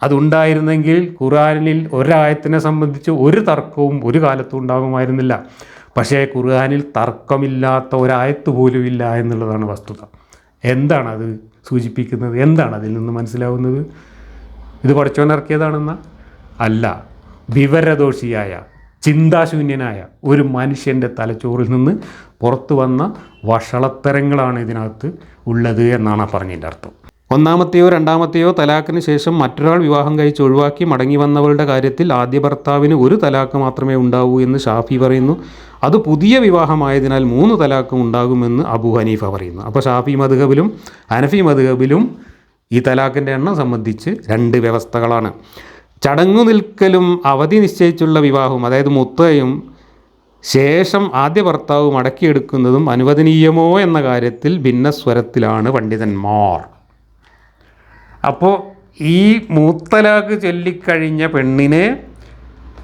അതുണ്ടായിരുന്നെങ്കിൽ ഖുർആനിൽ ഒരായത്തിനെ സംബന്ധിച്ച് ഒരു തർക്കവും ഒരു കാലത്തും ഉണ്ടാകുമായിരുന്നില്ല. പക്ഷേ ഖുർആനിൽ തർക്കമില്ലാത്ത ഒരായത്ത് പോലും ഇല്ല എന്നുള്ളതാണ് വസ്തുത. എന്താണ് അത് സൂചിപ്പിക്കുന്നത്? എന്താണ് അതിൽ നിന്ന് മനസ്സിലാവുന്നത്? ഇത് പടച്ചോൻ ഇറക്കിയതാണെന്ന അല്ല, വിവരദോഷിയായ ചിന്താശൂന്യനായ ഒരു മനുഷ്യൻ്റെ തലച്ചോറിൽ നിന്ന് പുറത്തു വന്ന വഷളത്തരങ്ങളാണ് ഇതിനകത്ത് ഉള്ളത് എന്നാണ് പറഞ്ഞതിൻ്റെ അർത്ഥം. ഒന്നാമത്തെയോ രണ്ടാമത്തെയോ തലാഖിന് ശേഷം മറ്റൊരാൾ വിവാഹം കഴിച്ച് ഒഴിവാക്കി മടങ്ങി വന്നവളുടെ കാര്യത്തിൽ ആദ്യ ഭർത്താവിന് ഒരു തലാഖ് മാത്രമേ ഉണ്ടാവൂ എന്ന് ഷാഫി പറയുന്നു. അത് പുതിയ വിവാഹമായതിനാൽ 3 തലാഖും ഉണ്ടാകുമെന്ന് അബൂ ഹനീഫ പറയുന്നു. അപ്പോൾ ഷാഫി മദ്ഹബിലും ഹനഫി മദ്ഹബിലും ഈ തലാഖിൻ്റെ എണ്ണം സംബന്ധിച്ച് 2 വ്യവസ്ഥകളാണ്. ചടങ്ങു നിൽക്കലും അവധി നിശ്ചയിച്ചുള്ള വിവാഹവും, അതായത് മുത്തയും ശേഷം ആദ്യ ഭർത്താവ് മടക്കിയെടുക്കുന്നതും അനുവദനീയമോ എന്ന കാര്യത്തിൽ ഭിന്നസ്വരത്തിലാണ് പണ്ഡിതന്മാർ. അപ്പോൾ ഈ മുത്തലാഖ് ചൊല്ലിക്കഴിഞ്ഞ പെണ്ണിനെ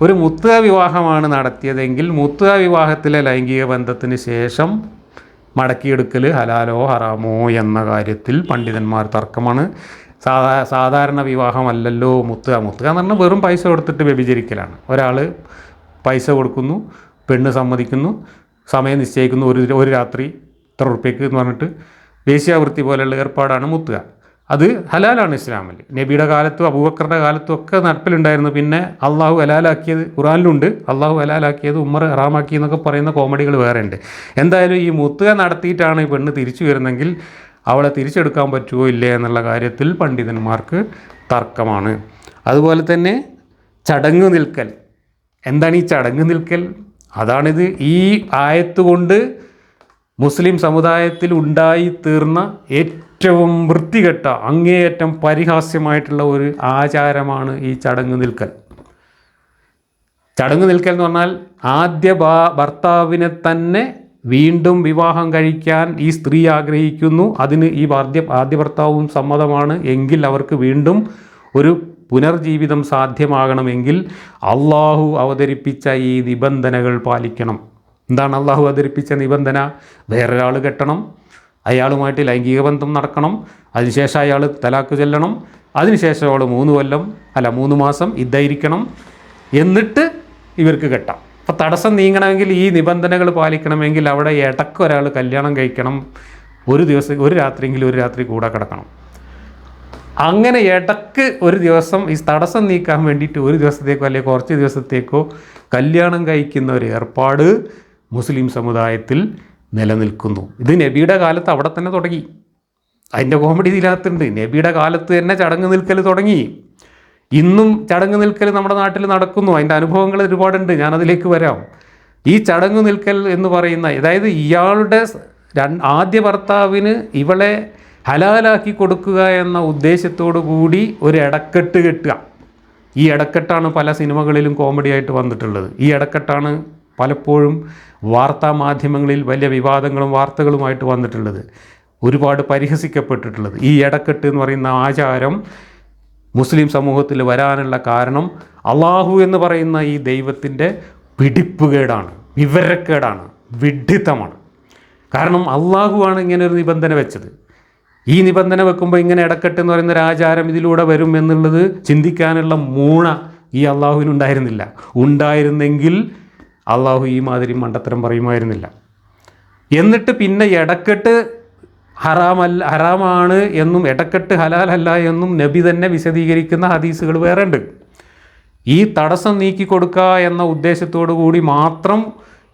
ഒരു മുത്തുക വിവാഹമാണ് നടത്തിയതെങ്കിൽ മുത്തുക വിവാഹത്തിലെ ലൈംഗിക ബന്ധത്തിന് ശേഷം മടക്കിയെടുക്കൽ ഹലാലോ ഹറാമോ എന്ന കാര്യത്തിൽ പണ്ഡിതന്മാർ തർക്കമാണ്. സാധാരണ വിവാഹമല്ലല്ലോ മുത്തുക. മുത്തുക എന്ന് പറഞ്ഞാൽ വെറും പൈസ കൊടുത്തിട്ട് വ്യഭിചരിക്കലാണ്. ഒരാൾ പൈസ കൊടുക്കുന്നു, പെണ്ണ് സമ്മതിക്കുന്നു, സമയം നിശ്ചയിക്കുന്നു, ഒരു രാത്രി ഇത്ര ഉറുപ്പ്യക്ക് എന്ന് പറഞ്ഞിട്ട് വേശ്യാവൃത്തി പോലെയുള്ള ഏർപ്പാടാണ് മുത്തുക. അത് ഹലാലാണ് ഇസ്ലാമിൽ. നബിയുടെ കാലത്തും അബൂബക്കറിൻ്റെ കാലത്തും ഒക്കെ നടപ്പിലുണ്ടായിരുന്നു. പിന്നെ അള്ളാഹു ഹലാലാക്കിയത് ഖുർആനിലുണ്ട്, അള്ളാഹു ഹലാലാക്കിയത് ഉമർ ഹറാമാക്കി എന്നൊക്കെ പറയുന്ന കോമഡികൾ വേറെ ഉണ്ട്. എന്തായാലും ഈ മുത്തുക നടത്തിയിട്ടാണ് ഈ പെണ്ണ് തിരിച്ചു വരുന്നെങ്കിൽ അവളെ തിരിച്ചെടുക്കാൻ പറ്റുമോ ഇല്ലേ എന്നുള്ള കാര്യത്തിൽ പണ്ഡിതന്മാർക്ക് തർക്കമാണ്. അതുപോലെ തന്നെ ചടങ്ങ് നിൽക്കൽ. എന്താണ് ഈ ചടങ്ങ് നിൽക്കൽ? അതാണിത്. ഈ ആയത്ത് കൊണ്ട് മുസ്ലിം സമുദായത്തിൽ ഉണ്ടായി തീർന്ന ഏറ്റവും വൃത്തികെട്ട അങ്ങേയറ്റം പരിഹാസ്യമായിട്ടുള്ള ഒരു ആചാരമാണ് ഈ ചടങ്ങ് നിൽക്കൽ. ചടങ്ങ് നിൽക്കൽ എന്ന് പറഞ്ഞാൽ ആദ്യ ഭർത്താവിനെ തന്നെ വീണ്ടും വിവാഹം കഴിക്കാൻ ഈ സ്ത്രീ ആഗ്രഹിക്കുന്നു. അതിന് ഈ ആദ്യ ഭർത്താവും സമ്മതമാണ് എങ്കിൽ അവർക്ക് വീണ്ടും ഒരു പുനർജീവിതം സാധ്യമാകണമെങ്കിൽ അള്ളാഹു അവതരിപ്പിച്ച ഈ നിബന്ധനകൾ പാലിക്കണം. എന്താണ് അള്ളാഹു അവതരിപ്പിച്ച നിബന്ധന? വേറൊരാൾ കെട്ടണം, അയാളുമായിട്ട് ലൈംഗിക ബന്ധം നടക്കണം, അതിനുശേഷം അയാൾ തലാക്ക് ചൊല്ലണം, അതിനുശേഷം അവൾ 3 മാസം ഇതായിരിക്കണം, എന്നിട്ട് ഇവർക്ക് കെട്ടാം. അപ്പോൾ തടസ്സം നീങ്ങണമെങ്കിൽ ഈ നിബന്ധനകൾ പാലിക്കണമെങ്കിൽ അവിടെ ഇടയ്ക്ക് ഒരാൾ കല്യാണം കഴിക്കണം, ഒരു രാത്രി കൂടെ കിടക്കണം. അങ്ങനെ ഇടയ്ക്ക് ഒരു ദിവസം ഈ തടസ്സം നീക്കാൻ വേണ്ടിയിട്ട് ഒരു ദിവസത്തേക്കോ അല്ലെങ്കിൽ കുറച്ച് ദിവസത്തേക്കോ കല്യാണം കഴിക്കുന്ന ഒരു ഏർപ്പാട് മുസ്ലിം സമുദായത്തിൽ നിലനിൽക്കുന്നു. ഇത് നബിയുടെ കാലത്ത് അവിടെ തന്നെ തുടങ്ങി. അതിൻ്റെ കോമഡി ഇതിനകത്തുണ്ട്. നബിയുടെ കാലത്ത് തന്നെ ചടങ്ങ് നിൽക്കൽ തുടങ്ങി. ഇന്നും ചടങ്ങ് നിൽക്കൽ നമ്മുടെ നാട്ടിൽ നടക്കുന്നു. അതിൻ്റെ അനുഭവങ്ങൾ ഒരുപാടുണ്ട്, ഞാനതിലേക്ക് വരാം. ഈ ചടങ്ങ് നിൽക്കൽ എന്ന് പറയുന്ന, അതായത് ഇയാളുടെ ആദ്യ ഭർത്താവിന് ഇവളെ ഹലാലാക്കി കൊടുക്കുക എന്ന ഉദ്ദേശത്തോടു കൂടി ഒരു ഇടക്കെട്ട് കെട്ടുക. ഈ ഇടക്കെട്ടാണ് പല സിനിമകളിലും കോമഡി ആയിട്ട് വന്നിട്ടുള്ളത്. ഈ ഇടക്കെട്ടാണ് പലപ്പോഴും വാർത്താ മാധ്യമങ്ങളിൽ വലിയ വിവാദങ്ങളും വാർത്തകളുമായിട്ട് വന്നിട്ടുള്ളത്, ഒരുപാട് പരിഹസിക്കപ്പെട്ടിട്ടുള്ളത്. ഈ ഇടക്കെട്ട് എന്ന് പറയുന്ന ആചാരം മുസ്ലിം സമൂഹത്തിൽ വരാനുള്ള കാരണം അള്ളാഹു എന്ന് പറയുന്ന ഈ ദൈവത്തിൻ്റെ പിടിപ്പുകേടാണ്, വിവരക്കേടാണ്, വിഡ്ഢിത്തമാണ്. കാരണം അള്ളാഹുവാണ് ഇങ്ങനെ ഒരു നിബന്ധന വെച്ചത്. ഈ നിബന്ധന വെക്കുമ്പോൾ ഇങ്ങനെ ഇടക്കെട്ട് എന്ന് പറയുന്ന ഒരു ആചാരം ഇതിലൂടെ വരും എന്നുള്ളത് ചിന്തിക്കാനുള്ള മൂണ ഈ അള്ളാഹുവിനുണ്ടായിരുന്നില്ല. ഉണ്ടായിരുന്നെങ്കിൽ അള്ളാഹു ഈ മാതിരി മണ്ടത്തരം പറയുമായിരുന്നില്ല. എന്നിട്ട് പിന്നെ ഇടക്കെട്ട് ഹറാമാണ് എന്നും ഇടക്കെട്ട് ഹലാലല്ല എന്നും നബി തന്നെ വിശദീകരിക്കുന്ന ഹദീസുകൾ വേറെ ഉണ്ട്. ഈ തടസ്സം നീക്കി കൊടുക്കുക എന്ന ഉദ്ദേശത്തോടു കൂടി മാത്രം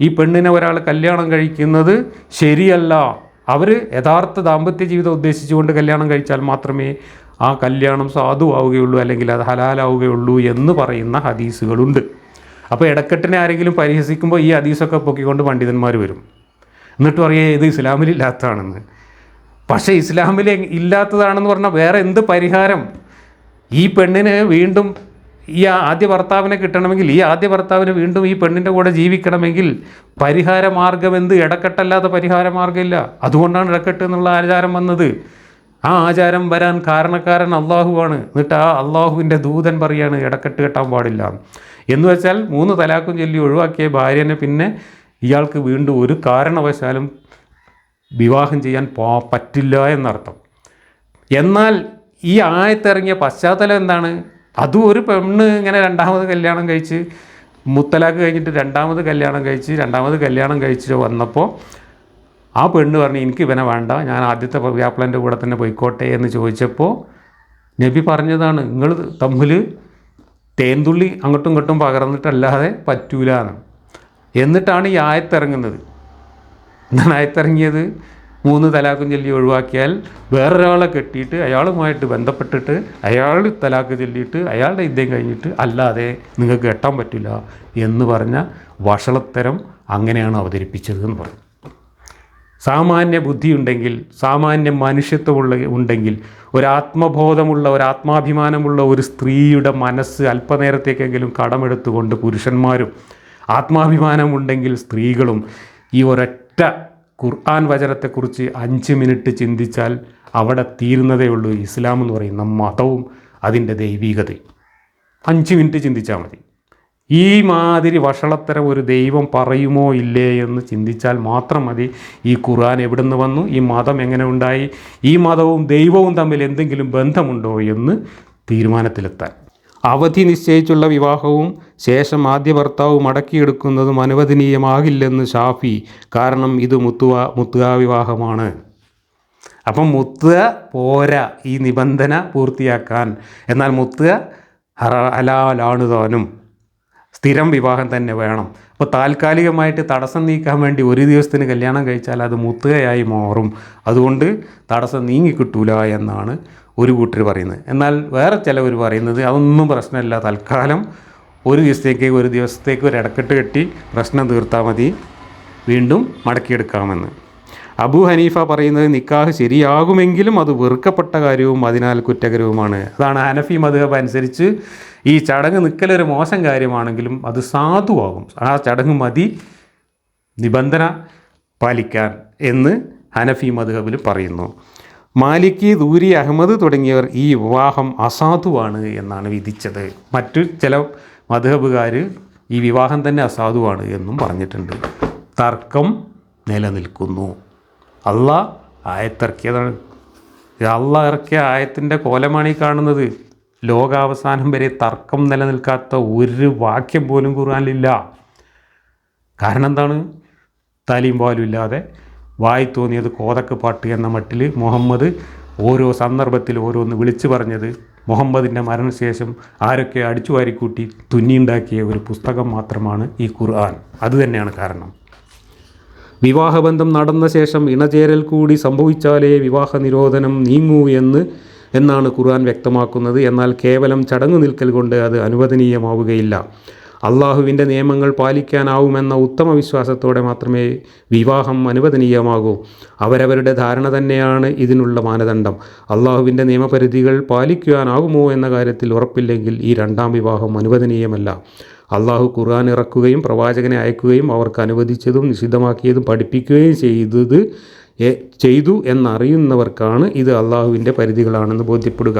ഈ പെണ്ണിനെ ഒരാൾ കല്യാണം കഴിക്കുന്നത് ശരിയല്ല. അവർ യഥാർത്ഥ ദാമ്പത്യ ജീവിതം ഉദ്ദേശിച്ചുകൊണ്ട് കല്യാണം കഴിച്ചാൽ മാത്രമേ ആ കല്യാണം സാധുവാവുകയുള്ളൂ, അല്ലെങ്കിൽ അത് ഹലാലാവുകയുള്ളൂ എന്ന് പറയുന്ന ഹദീസുകളുണ്ട്. അപ്പോൾ ഇടക്കെട്ടിനെ ആരെങ്കിലും പരിഹസിക്കുമ്പോൾ ഈ ഹദീസൊക്കെ പൊക്കിക്കൊണ്ട് പണ്ഡിതന്മാർ വരും. എന്നിട്ട് പറയുക ഇത് ഇസ്ലാമിലില്ലാത്തതാണെന്ന്. പക്ഷേ ഇസ്ലാമിൽ ഇല്ലാത്തതാണെന്ന് പറഞ്ഞാൽ വേറെ എന്ത് പരിഹാരം? ഈ പെണ്ണിന് വീണ്ടും ഈ ആദ്യ ഭർത്താവിനെ കിട്ടണമെങ്കിൽ, ഈ ആദ്യ ഭർത്താവിന് വീണ്ടും ഈ പെണ്ണിൻ്റെ കൂടെ ജീവിക്കണമെങ്കിൽ പരിഹാരമാർഗം എന്ത്? ഇടക്കെട്ടല്ലാത്ത പരിഹാരമാർഗ്ഗമില്ല. അതുകൊണ്ടാണ് ഇടക്കെട്ട് എന്നുള്ള ആചാരം വന്നത്. ആ ആചാരം വരാൻ കാരണക്കാരൻ അള്ളാഹുവാണ്. എന്നിട്ട് ആ അള്ളാഹുവിൻ്റെ ദൂതൻ പറയാണ് ഇടക്കെട്ട് കെട്ടാൻ പാടില്ല എന്ന് വെച്ചാൽ 3 തലാക്കും ചൊല്ലി ഒഴിവാക്കിയ ഭാര്യനെ പിന്നെ ഇയാൾക്ക് വീണ്ടും ഒരു കാരണവശാലും വിവാഹം ചെയ്യാൻ പറ്റില്ല എന്നർത്ഥം. എന്നാൽ ഈ ആയത്തിറങ്ങിയ പശ്ചാത്തലം എന്താണ്? അതും ഒരു പെണ്ണ് ഇങ്ങനെ രണ്ടാമത് കല്യാണം കഴിച്ച് മുത്തലാഖ് കഴിഞ്ഞിട്ട് രണ്ടാമത് കല്യാണം കഴിച്ച് വന്നപ്പോൾ ആ പെണ്ണ് പറഞ്ഞു എനിക്ക് ഇവനെ വേണ്ട, ഞാൻ ആദ്യത്തെ വ്യാപ്ലൻ്റെ കൂടെ തന്നെ പോയിക്കോട്ടെ എന്ന് ചോദിച്ചപ്പോൾ നബി പറഞ്ഞതാണ് നിങ്ങൾ തമ്മിൽ തേൻതുള്ളി അങ്ങോട്ടും ഇങ്ങോട്ടും പകർന്നിട്ടല്ലാതെ പറ്റൂല എന്ന്. എന്നിട്ടാണ് ഈ ആയത്തിറങ്ങുന്നത്. എന്താണ് ആയത്തിറങ്ങിയത്? 3 തലാഖും ചൊല്ലി ഒഴിവാക്കിയാൽ വേറൊരാളെ കെട്ടിയിട്ട് അയാളുമായിട്ട് ബന്ധപ്പെട്ടിട്ട് അയാൾ തലാഖ് ചൊല്ലിയിട്ട് അയാളുടെ യുദ്ധം കഴിഞ്ഞിട്ട് അല്ലാതെ നിങ്ങൾക്ക് കെട്ടാൻ പറ്റില്ല എന്ന് പറഞ്ഞ വഷളത്തരം അങ്ങനെയാണ് അവതരിപ്പിച്ചത് എന്ന് പറയും. സാമാന്യ ബുദ്ധിയുണ്ടെങ്കിൽ, സാമാന്യ ഉണ്ടെങ്കിൽ, ഒരാത്മബോധമുള്ള, ഒരാത്മാഭിമാനമുള്ള ഒരു സ്ത്രീയുടെ മനസ്സ് അല്പനേരത്തേക്കെങ്കിലും കടമെടുത്തുകൊണ്ട് പുരുഷന്മാരും, ആത്മാഭിമാനമുണ്ടെങ്കിൽ സ്ത്രീകളും ഈ ഒരൊറ്റ ഖുർആൻ വചനത്തെക്കുറിച്ച് 5 മിനിറ്റ് ചിന്തിച്ചാൽ അവിടെ തീരുന്നതേ ഉള്ളൂ ഇസ്ലാം എന്ന് പറയുന്ന മതവും അതിൻ്റെ ദൈവികതയും. 5 മിനിറ്റ് ചിന്തിച്ചാൽ മതി. ഈ മാതിരി വഷളത്തരം ഒരു ദൈവം പറയുമോ ഇല്ലേ എന്ന് ചിന്തിച്ചാൽ മാത്രം മതി ഈ ഖുർആൻ എവിടെ നിന്ന് വന്നു, ഈ മതം എങ്ങനെ ഉണ്ടായി, ഈ മതവും ദൈവവും തമ്മിൽ എന്തെങ്കിലും ബന്ധമുണ്ടോ എന്ന് തീരുമാനത്തിലെത്താൻ. അവധി നിശ്ചയിച്ചുള്ള വിവാഹവും ശേഷം ആദ്യ ഭർത്താവ് മടക്കിയെടുക്കുന്നതും അനുവദനീയമാകില്ലെന്ന് ഷാഫി. കാരണം ഇത് മുത്തുക വിവാഹമാണ്. അപ്പം മുത്തുക പോരാ ഈ നിബന്ധന പൂർത്തിയാക്കാൻ. എന്നാൽ മുത്തുക ഹലാലാണ് താനും, സ്ഥിരം വിവാഹം തന്നെ വേണം. അപ്പോൾ താൽക്കാലികമായിട്ട് തടസ്സം നീക്കാൻ വേണ്ടി ഒരു ദിവസത്തിന് കല്യാണം കഴിച്ചാൽ അത് മുത്തുകയായി മാറും. അതുകൊണ്ട് തടസ്സം നീങ്ങിക്കിട്ടൂല എന്നാണ് ഒരു കൂട്ടർ പറയുന്നത്. എന്നാൽ വേറെ ചിലവർ പറയുന്നത് അതൊന്നും പ്രശ്നമില്ല, തൽക്കാലം ഒരു ദിവസത്തേക്ക് ഒരു ഇടക്കെട്ട് കെട്ടി പ്രശ്നം തീർത്താൽ മതി, വീണ്ടും മടക്കിയെടുക്കാമെന്ന്. അബൂ ഹനീഫ പറയുന്നത് നിക്കാഹ് ശരിയാകുമെങ്കിലും അത് വെറുക്കപ്പെട്ട കാര്യവും അതിനാൽ കുറ്റകരവുമാണ്. അതാണ് ഹനഫി മദ്ഹബ് അനുസരിച്ച് ഈ ചടങ്ങ് നിൽക്കലൊരു മോശം കാര്യമാണെങ്കിലും അത് സാധുവാകും, ആ ചടങ്ങ് മതി നിബന്ധന പാലിക്കാൻ എന്ന് ഹനഫി മദ്ഹബിൽ പറയുന്നു. മാലിക്കി, ദൂരി, അഹമ്മദ് തുടങ്ങിയവർ ഈ വിവാഹം അസാധുവാണ് എന്നാണ് വിധിച്ചത്. മറ്റു ചില മദ്ഹബുകാർ ഈ വിവാഹം തന്നെ അസാധുവാണ് എന്നും പറഞ്ഞിട്ടുണ്ട്. തർക്കം നിലനിൽക്കുന്നു. അള്ളാഹ് ആയത്തിറക്കിയതാണ്. അള്ളാഹ് ഇറക്കിയ ആയത്തിൻ്റെ കോലമാണ് ഈ കാണുന്നത്. ലോകാവസാനം വരെ തർക്കം നിലനിൽക്കാത്ത ഒരു വാക്യം പോലും ഖുർആനിലില്ല. കാരണം എന്താണ്? തലയും പാലും ഇല്ലാതെ വായി തോന്നിയത് കോതക്ക് പാട്ട് എന്ന മട്ടിൽ മുഹമ്മദ് ഓരോ സന്ദർഭത്തിൽ ഓരോന്ന് വിളിച്ചു പറഞ്ഞത് മുഹമ്മദിൻ്റെ മരണശേഷം ആരൊക്കെ അടിച്ചു വാരിക്കൂട്ടി തുന്നിയുണ്ടാക്കിയ ഒരു പുസ്തകം മാത്രമാണ് ഈ ഖുർആൻ. അതുതന്നെയാണ് കാരണം. വിവാഹബന്ധം നടന്ന ശേഷം ഇണചേരൽ കൂടി സംഭവിച്ചാലേ വിവാഹ നിരോധനം നീങ്ങൂ എന്നാണ് ഖുർആൻ വ്യക്തമാക്കുന്നത്. എന്നാൽ കേവലം ചടങ്ങു നിൽക്കൽ കൊണ്ട് അത് അനുവദനീയമാവുകയില്ല. അള്ളാഹുവിൻ്റെ നിയമങ്ങൾ പാലിക്കാനാവുമെന്ന ഉത്തമ വിശ്വാസത്തോടെ മാത്രമേ വിവാഹം അനുവദനീയമാകൂ. അവരവരുടെ ധാരണ തന്നെയാണ് ഇതിനുള്ള മാനദണ്ഡം. അള്ളാഹുവിൻ്റെ നിയമപരിധികൾ പാലിക്കുവാനാകുമോ എന്ന കാര്യത്തിൽ ഉറപ്പില്ലെങ്കിൽ ഈ രണ്ടാം വിവാഹം അനുവദനീയമല്ല. അള്ളാഹു ഖുർആൻ ഇറക്കുകയും പ്രവാചകനെ അയക്കുകയും അവർക്ക് അനുവദിച്ചതും നിഷിദ്ധമാക്കിയതും പഠിപ്പിക്കുകയും ചെയ്തു എന്നറിയുന്നവർക്കാണ് ഇത് അള്ളാഹുവിൻ്റെ പരിധികളാണെന്ന് ബോധ്യപ്പെടുക.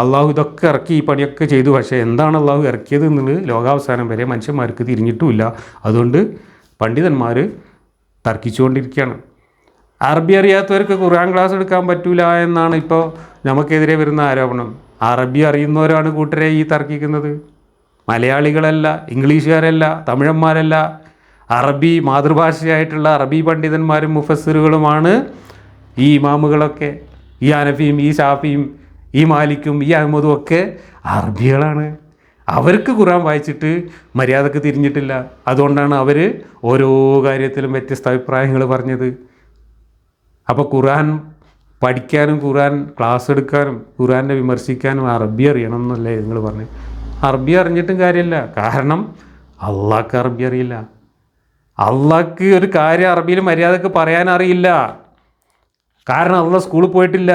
അള്ളാഹു ഇതൊക്കെ ഇറക്കി ഈ പണിയൊക്കെ ചെയ്തു, പക്ഷേ എന്താണ് അള്ളാഹു ഇറക്കിയത് എന്നുള്ളത് ലോകാവസാനം വരെ മനുഷ്യന്മാർക്ക് തിരിഞ്ഞിട്ടുമില്ല. അതുകൊണ്ട് പണ്ഡിതന്മാർ തർക്കിച്ചുകൊണ്ടിരിക്കുകയാണ്. അറബി അറിയാത്തവർക്ക് ഖുർആൻ ക്ലാസ് എടുക്കാൻ പറ്റൂല എന്നാണ് ഇപ്പോൾ നമുക്കെതിരെ വരുന്ന ആരോപണം. അറബി അറിയുന്നവരാണ് കൂട്ടരെ ഈ തർക്കിക്കുന്നത്. മലയാളികളല്ല, ഇംഗ്ലീഷുകാരല്ല, തമിഴന്മാരല്ല, അറബി മാതൃഭാഷയായിട്ടുള്ള അറബി പണ്ഡിതന്മാരും മുഫസ്സിറുകളുമാണ് ഈ ഇമാമുകളൊക്കെ. ഈ ഹനഫിയും ഈ ഷാഫിയും ഈ മാലിക്കും ഈ അഹമ്മദും ഒക്കെ അറബികളാണ്. അവർക്ക് ഖുർആൻ വായിച്ചിട്ട് മര്യാദക്ക് തിരിഞ്ഞിട്ടില്ല. അതുകൊണ്ടാണ് അവർ ഓരോ കാര്യത്തിലും വ്യത്യസ്ത അഭിപ്രായങ്ങൾ പറഞ്ഞത്. അപ്പോൾ ഖുർആൻ പഠിക്കാനും ഖുർആൻ ക്ലാസ് എടുക്കാനും ഖുർആനെ വിമർശിക്കാനും അറബി അറിയണം എന്നല്ലേ നിങ്ങൾ പറഞ്ഞു. അറബി അറിഞ്ഞിട്ടും കാര്യമില്ല. കാരണം അള്ളാഹ്ക്ക് അറബി അറിയില്ല. അള്ളാഹ്ക്ക് ഒരു കാര്യം അറബിയിൽ മര്യാദക്ക് പറയാൻ അറിയില്ല. കാരണം അള്ളാഹ് സ്കൂളിൽ പോയിട്ടില്ല.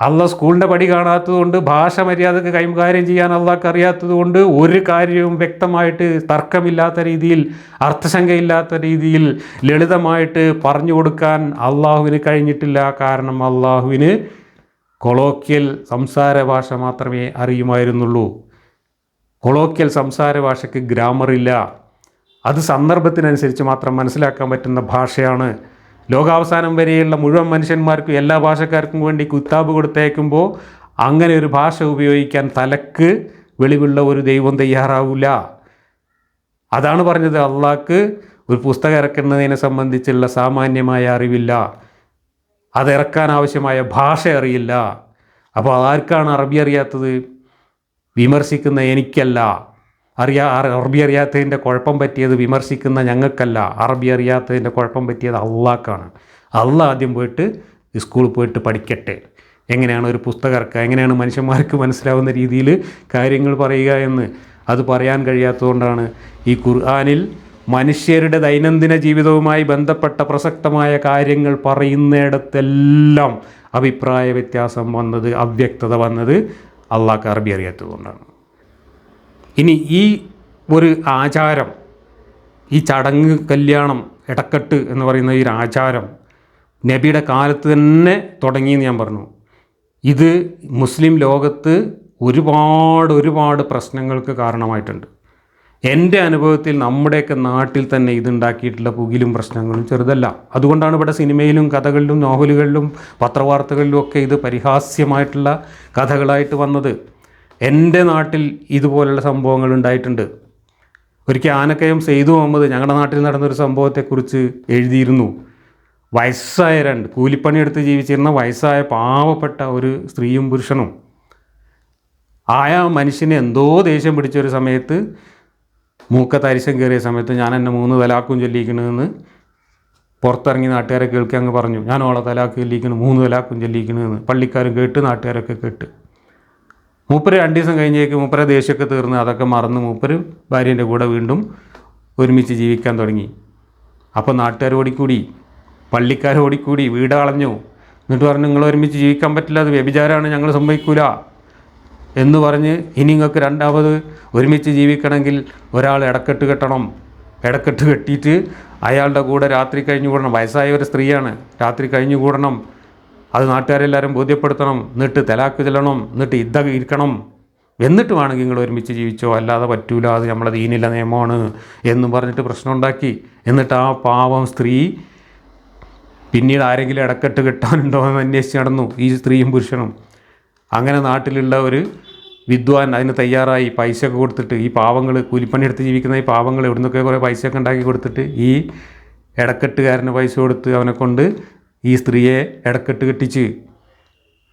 അള്ളാഹ് സ്കൂളിൻ്റെ പടി കാണാത്തതുകൊണ്ട്, ഭാഷ മര്യാദക്ക് കൈകാര്യം ചെയ്യാൻ അള്ളാഹ്ക്ക് അറിയാത്തതുകൊണ്ട് ഒരു കാര്യവും വ്യക്തമായിട്ട് തർക്കമില്ലാത്ത രീതിയിൽ, അർത്ഥശങ്കയില്ലാത്ത രീതിയിൽ ലളിതമായിട്ട് പറഞ്ഞു കൊടുക്കാൻ അള്ളാഹുവിന് കഴിഞ്ഞിട്ടില്ല. കാരണം അള്ളാഹുവിന് കൊളോക്കിയൽ സംസാര ഭാഷ മാത്രമേ അറിയുമായിരുന്നുള്ളൂ. കൊളോക്കിയൽ സംസാര ഭാഷയ്ക്ക് ഗ്രാമറില്ല. അത് സന്ദർഭത്തിനനുസരിച്ച് മാത്രം മനസ്സിലാക്കാൻ പറ്റുന്ന ഭാഷയാണ്. ലോകാവസാനം വരെയുള്ള മുഴുവൻ മനുഷ്യന്മാർക്കും എല്ലാ ഭാഷക്കാർക്കും വേണ്ടി കിതാബ് കൊടുത്തയക്കുമ്പോൾ അങ്ങനെ ഒരു ഭാഷ ഉപയോഗിക്കാൻ തലക്ക് വെളിവുള്ള ഒരു ദൈവം തയ്യാറാവില്ല. അതാണ് പറഞ്ഞത്, അള്ളാഹ്ക്ക് ഒരു പുസ്തകം ഇറക്കുന്നതിനെ സംബന്ധിച്ചുള്ള സാമാന്യമായ അറിവില്ല, അതിറക്കാൻ ആവശ്യമായ ഭാഷ അറിയില്ല. അപ്പോൾ ആർക്കാണ് അറബി അറിയാത്തത്? വിമർശിക്കുന്ന എനിക്കല്ല. അറബി അറിയാത്തതിൻ്റെ കുഴപ്പം പറ്റിയത് വിമർശിക്കുന്ന ഞങ്ങൾക്കല്ല, അറബി അറിയാത്തതിൻ്റെ കുഴപ്പം പറ്റിയത് അള്ളാഹ്ക്കാണ്. അള്ളാഹ് ആദ്യം പോയിട്ട് സ്കൂളിൽ പോയിട്ട് പഠിക്കട്ടെ, എങ്ങനെയാണ് ഒരു പുസ്തകം ഇറക്കുക, എങ്ങനെയാണ് മനുഷ്യന്മാർക്ക് മനസ്സിലാവുന്ന രീതിയിൽ കാര്യങ്ങൾ പറയുക എന്ന്. അത് പറയാൻ കഴിയാത്തതുകൊണ്ടാണ് ഈ ഖുർആനിൽ മനുഷ്യരുടെ ദൈനംദിന ജീവിതവുമായി ബന്ധപ്പെട്ട പ്രസക്തമായ കാര്യങ്ങൾ പറയുന്നിടത്തെല്ലാം അഭിപ്രായ വ്യത്യാസം വന്നത്, അവ്യക്തത വന്നത് അള്ളാഹ്ക്ക് അറബി അറിയാത്തതുകൊണ്ടാണ്. ഇനി ഈ ഒരു ആചാരം, ഈ ചടങ്ങ്, കല്യാണം, ഇടക്കെട്ട് എന്ന് പറയുന്ന ഈ ഒരു ആചാരം നബിയുടെ കാലത്ത് തന്നെ തുടങ്ങിയെന്ന് ഞാൻ പറഞ്ഞു. ഇത് മുസ്ലിം ലോകത്ത് ഒരുപാട് പ്രശ്നങ്ങൾക്ക് കാരണമായിട്ടുണ്ട്. എൻ്റെ അനുഭവത്തിൽ നമ്മുടെയൊക്കെ നാട്ടിൽ തന്നെ ഇതുണ്ടാക്കിയിട്ടുള്ള പുകിലും പ്രശ്നങ്ങളും ചെറുതല്ല. അതുകൊണ്ടാണ് ഇവിടെ സിനിമയിലും കഥകളിലും നോവലുകളിലും പത്രവാർത്തകളിലും ഒക്കെ ഇത് പരിഹാസ്യമായിട്ടുള്ള കഥകളായിട്ട് വന്നത്. എൻ്റെ നാട്ടിൽ ഇതുപോലുള്ള സംഭവങ്ങൾ ഉണ്ടായിട്ടുണ്ട്. ഒരിക്കൽ ആനക്കയം സെയ്തു മുഹമ്മദ് ഞങ്ങളുടെ നാട്ടിൽ നടന്നൊരു സംഭവത്തെക്കുറിച്ച് എഴുതിയിരുന്നു. വയസ്സായ കൂലിപ്പണിയെടുത്ത് ജീവിച്ചിരുന്ന വയസ്സായ പാവപ്പെട്ട ഒരു സ്ത്രീയും പുരുഷനും. മനുഷ്യന് എന്തോ ദേഷ്യം പിടിച്ചൊരു സമയത്ത്, മൂക്കത്തരിശം കയറിയ സമയത്ത്, ഞാൻ എന്നെ 3 തലാക്കും ചൊല്ലിക്കണമെന്ന് പുറത്തിറങ്ങി നാട്ടുകാരെ കേൾക്കാൻ അങ്ങ് പറഞ്ഞു. ഞാൻ ഓളെ തലാക്ക് ചൊല്ലിക്കണം, 3 തലാക്കും ചൊല്ലിക്കണമെന്ന്. പള്ളിക്കാരും കേട്ട്, നാട്ടുകാരൊക്കെ കേട്ട്. മൂപ്പര് 2 ദിവസം കഴിഞ്ഞേക്ക് മൂപ്പരെ ദേഷ്യമൊക്കെ തീർന്ന് അതൊക്കെ മറന്ന് മൂപ്പര് ഭാര്യേൻ്റെ കൂടെ വീണ്ടും ഒരുമിച്ച് ജീവിക്കാൻ തുടങ്ങി. അപ്പോൾ നാട്ടുകാർ ഓടിക്കൂടി, പള്ളിക്കാർ ഓടിക്കൂടി, വീട് കളഞ്ഞു. എന്നിട്ട് പറഞ്ഞു, നിങ്ങൾ ഒരുമിച്ച് ജീവിക്കാൻ പറ്റില്ല, അത് വ്യഭിചാരമാണ്, ഞങ്ങൾ സമ്മതിക്കൂല എന്ന് പറഞ്ഞ്, ഇനി നിങ്ങൾക്ക് രണ്ടാമത് ഒരുമിച്ച് ജീവിക്കണമെങ്കിൽ ഒരാൾ ഇടക്കെട്ട് കെട്ടണം. ഇടക്കെട്ട് കെട്ടിയിട്ട് അയാളുടെ കൂടെ രാത്രി കഴിഞ്ഞു കൂടണം. വയസ്സായ ഒരു സ്ത്രീയാണ്, രാത്രി കഴിഞ്ഞു കൂടണം. അത് നാട്ടുകാരെല്ലാവരും ബോധ്യപ്പെടുത്തണം. എന്നിട്ട് തലാക്ക് ചെല്ലണം, എന്നിട്ട് ഇരിക്കണം. എന്നിട്ട് വേണമെങ്കിൽ നിങ്ങൾ ഒരുമിച്ച് ജീവിച്ചോ, അല്ലാതെ പറ്റൂല, അത് നമ്മളെ ദീനില്ല നിയമമാണ് എന്നും പറഞ്ഞിട്ട് പ്രശ്നം ഉണ്ടാക്കി. എന്നിട്ട് ആ പാവം സ്ത്രീ പിന്നീട് ആരെങ്കിലും ഇടക്കെട്ട് കെട്ടാനുണ്ടോ എന്ന് അന്വേഷിച്ച് നടന്നു, ഈ സ്ത്രീയും പുരുഷനും. അങ്ങനെ നാട്ടിലുള്ള ഒരു വിദ്വാൻ അതിന് തയ്യാറായി പൈസയൊക്കെ കൊടുത്തിട്ട്, ഈ പാവങ്ങൾ, കൂലിപ്പണിയെടുത്ത് ജീവിക്കുന്ന ഈ പാവങ്ങൾ എവിടെ നിന്നൊക്കെ കുറേ പൈസയൊക്കെ ഉണ്ടാക്കി കൊടുത്തിട്ട് ഈ ഇടക്കെട്ടുകാരന് പൈസ കൊടുത്ത് അവനെ കൊണ്ട് ഈ സ്ത്രീയെ ഇടക്കെട്ട് കെട്ടിച്ച്.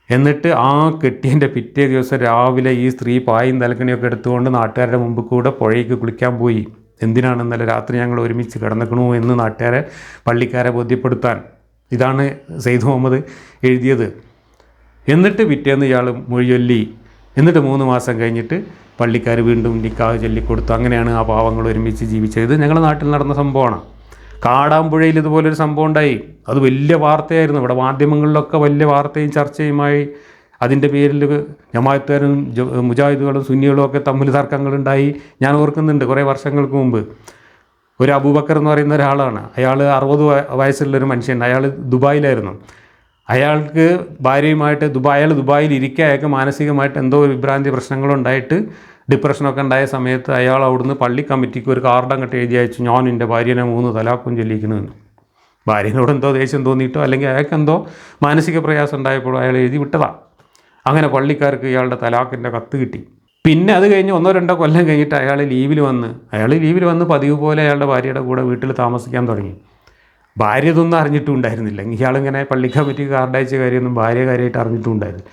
എന്നിട്ട് ആ കെട്ടിയതിൻ്റെ പിറ്റേ ദിവസം രാവിലെ ഈ സ്ത്രീ പായും തലക്കണിയൊക്കെ എടുത്തുകൊണ്ട് നാട്ടുകാരുടെ മുമ്പ് കൂടെ പുഴയ്ക്ക് കുളിക്കാൻ പോയി. എന്തിനാണ് ഇന്നലെ രാത്രി ഞങ്ങൾ ഒരുമിച്ച് കിടന്നിക്കണു എന്ന് നാട്ടുകാരെ, പള്ളിക്കാരെ ബോധ്യപ്പെടുത്താൻ. ഇതാണ് സെയ്ദ് മുഹമ്മദ് എഴുതിയത്. എന്നിട്ട് പിറ്റേന്ന് ഇയാൾ മൊഴി ചൊല്ലി. എന്നിട്ട് 3 മാസം കഴിഞ്ഞിട്ട് പള്ളിക്കാർ വീണ്ടും നിക്കാഹ് ചൊല്ലിക്കൊടുത്തു. അങ്ങനെയാണ് ആ പാവങ്ങൾ ഒരുമിച്ച് ജീവിച്ചത്. ഞങ്ങളുടെ നാട്ടിൽ നടന്ന സംഭവമാണ്. കാടാമ്പുഴയിൽ ഇതുപോലൊരു സംഭവം ഉണ്ടായി. അത് വലിയ വാർത്തയായിരുന്നു. ഇവിടെ മാധ്യമങ്ങളിലൊക്കെ വലിയ വാർത്തയും ചർച്ചയുമായി. അതിൻ്റെ പേരിൽ ജമാഅത്തുകാരും മുജാഹിദുകളും സുന്നികളും ഒക്കെ തമ്മിൽ തർക്കങ്ങളുണ്ടായി. ഞാൻ ഓർക്കുന്നുണ്ട്, കുറേ വർഷങ്ങൾക്ക് മുമ്പ് ഒരു അബൂബക്കർ എന്ന് പറയുന്ന ഒരാളാണ്. അയാൾ 60 വയസ്സുള്ളൊരു മനുഷ്യൻ. അയാൾ ദുബായിലായിരുന്നു. അയാൾക്ക് ഭാര്യയുമായിട്ട് അയാൾ ദുബായിൽ ഇരിക്കുക, അയാൾക്ക് മാനസികമായിട്ട് എന്തോ വിഭ്രാന്തി പ്രശ്നങ്ങളുണ്ടായിട്ട് ഡിപ്രഷനൊക്കെ ഉണ്ടായ സമയത്ത് അയാൾ അവിടുന്ന് പള്ളി കമ്മിറ്റിക്ക് ഒരു കാർഡ് അങ്ങോട്ട് എഴുതി അയച്ചു, ഞാൻ എൻ്റെ ഭാര്യനെ 3 തലാക്കും ചൊല്ലിക്കണമെന്ന്. ഭാര്യനോട് എന്തോ ദേഷ്യം തോന്നിയിട്ടോ അല്ലെങ്കിൽ അയാൾക്ക് എന്തോ മാനസിക പ്രയാസം ഉണ്ടായപ്പോഴോ അയാൾ എഴുതി വിട്ടതാണ്. അങ്ങനെ പള്ളിക്കാർക്ക് ഇയാളുടെ തലാക്കിൻ്റെ കത്ത് കിട്ടി. പിന്നെ അത് കഴിഞ്ഞ് 1-2 കൊല്ലം കഴിഞ്ഞിട്ട് അയാൾ ലീവിൽ വന്ന് പതിവ് പോലെ അയാളുടെ ഭാര്യയുടെ കൂടെ വീട്ടിൽ താമസിക്കാൻ തുടങ്ങി. ഭാര്യ ഇതൊന്നും അറിഞ്ഞിട്ടും ഉണ്ടായിരുന്നില്ല. ഇയാളിങ്ങനെ പള്ളി കമ്മിറ്റിക്ക് കാർഡ് അയച്ച കാര്യമൊന്നും ഭാര്യ കാര്യമായിട്ട് അറിഞ്ഞിട്ടും ഉണ്ടായിരുന്നു.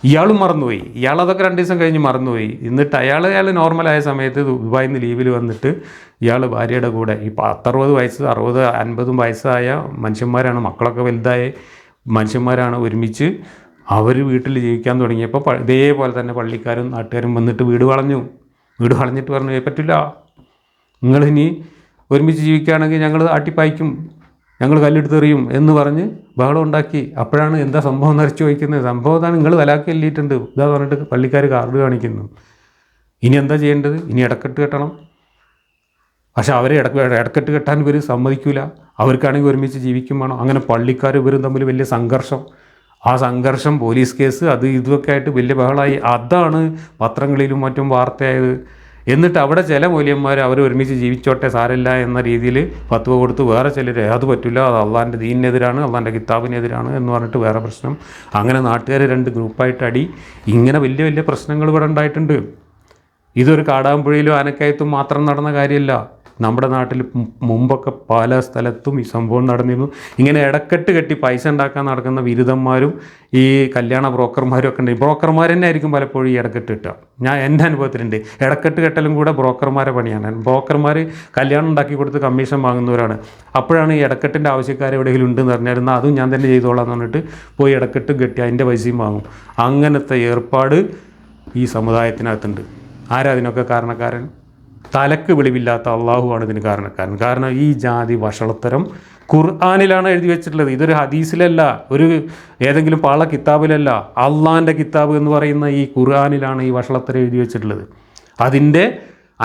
ഇയാളും മറന്നുപോയി. ഇയാളതൊക്കെ 2 ദിവസം കഴിഞ്ഞ് മറന്നുപോയി. എന്നിട്ട് അയാൾ നോർമലായ സമയത്ത് ദുബായിൽ നിന്ന് ലീവിൽ വന്നിട്ട് ഇയാൾ ഭാര്യയുടെ കൂടെ, ഈ 60 വയസ്സ് 60 50 വയസ്സായ മനുഷ്യന്മാരാണ്, മക്കളൊക്കെ വലുതായ മനുഷ്യന്മാരാണ്, ഒരുമിച്ച് അവർ വീട്ടിൽ ജീവിക്കാൻ തുടങ്ങിയപ്പോൾ ഇതേപോലെ തന്നെ പള്ളിക്കാരും നാട്ടുകാരും വന്നിട്ട് വീട് കളഞ്ഞിട്ട് പറഞ്ഞു, പറ്റില്ല, നിങ്ങളിനി ഒരുമിച്ച് ജീവിക്കുകയാണെങ്കിൽ ഞങ്ങൾ ആട്ടിപ്പായിക്കും, ഞങ്ങൾ കല്ലെടുത്തെറിയും എന്ന് പറഞ്ഞ് ബഹളം ഉണ്ടാക്കി. അപ്പോഴാണ് എന്താ സംഭവം നിറച്ച് ചോദിക്കുന്നത്. സംഭവം എന്താണ്, നിങ്ങൾ തലാക്ക് എല്ലിയിട്ടുണ്ട് ഇതാ പറഞ്ഞിട്ട് പള്ളിക്കാർ കാർഡ് കാണിക്കുന്നു. ഇനി എന്താ ചെയ്യേണ്ടത്? ഇനി ഇടക്കെട്ട് കെട്ടണം. പക്ഷെ അവരെ ഇടക്കെട്ട് കെട്ടാൻ ഇവർ സമ്മതിക്കില്ല. അവർക്കാണെങ്കിൽ ഒരുമിച്ച് ജീവിക്കും വേണം. അങ്ങനെ പള്ളിക്കാർ ഇവരും തമ്മിൽ വലിയ സംഘർഷം. ആ സംഘർഷം, പോലീസ് കേസ്, അത് ഇതൊക്കെ ആയിട്ട് വലിയ ബഹളമായി. അതാണ് പത്രങ്ങളിലും മറ്റും വാർത്തയായത്. എന്നിട്ട് അവിടെ ചില മൂല്യന്മാർ അവർ ഒരുമിച്ച് ജീവിച്ചോട്ടെ സാരമില്ല എന്ന രീതിയിൽ ഫത്വ കൊടുത്ത് വേറെ ചിലർ അത് പറ്റില്ല, അത് അള്ളാൻ്റെ ദീനിനെതിരാണ്, അള്ളാൻ്റെ കിതാബിനെതിരാണ് എന്ന് പറഞ്ഞിട്ട് വേറെ പ്രശ്നം. അങ്ങനെ നാട്ടുകാർ 2 ഗ്രൂപ്പായിട്ട് അടി. ഇങ്ങനെ വലിയ വലിയ പ്രശ്നങ്ങൾ ഇവിടെ ഉണ്ടായിട്ടുണ്ട്. ഇതൊരു കാടാമ്പുഴയിലും ആനക്കയത്തും മാത്രം നടന്ന കാര്യമല്ല. നമ്മുടെ നാട്ടിൽ മുമ്പൊക്കെ പല സ്ഥലത്തും ഈ സംഭവം നടന്നിരുന്നു. ഇങ്ങനെ ഇടക്കെട്ട് കെട്ടി പൈസ ഉണ്ടാക്കാൻ നടക്കുന്ന ബിരുദന്മാരും ഈ കല്യാണ ബ്രോക്കർമാരും ഒക്കെ ഉണ്ട്. ബ്രോക്കർമാർ തന്നെ ആയിരിക്കും പലപ്പോഴും ഈ ഇടക്കെട്ട് കിട്ടുക. എൻ്റെ അനുഭവത്തിലുണ്ട്. ഇടക്കെട്ട് കെട്ടലും കൂടെ ബ്രോക്കർമാരെ പണിയാണ്. ബ്രോക്കർമാർ കല്യാണം ഉണ്ടാക്കി കൊടുത്ത് കമ്മീഷൻ വാങ്ങുന്നവരാണ്. അപ്പോഴാണ് ഈ ഇടക്കെട്ടിൻ്റെ ആവശ്യക്കാർ എവിടെയെങ്കിലും ഉണ്ടെന്ന് പറഞ്ഞാൽ അതും ഞാൻ തന്നെ ചെയ്തോളാം എന്ന് പറഞ്ഞിട്ട് പോയി ഇടക്കെട്ടും കെട്ടി അതിൻ്റെ പൈസയും വാങ്ങും. അങ്ങനത്തെ ഏർപ്പാട് ഈ സമുദായത്തിനകത്തുണ്ട്. ആരാ അതിനൊക്കെ കാരണക്കാരൻ? തലക്ക് വെളിവില്ലാത്ത അള്ളാഹുവാണ് ഇതിന് കാരണക്കാരൻ. കാരണം ഈ ജാതി വഷളത്തരം ഖുർആനിലാണ് എഴുതി വെച്ചിട്ടുള്ളത്. ഇതൊരു ഹദീസിലല്ല, ഒരു ഏതെങ്കിലും പാള കിതാബിലല്ല, അള്ളാൻ്റെ കിതാബ് എന്ന് പറയുന്ന ഈ ഖുർആനിലാണ് ഈ വഷളത്തരം എഴുതി വെച്ചിട്ടുള്ളത്. അതിൻ്റെ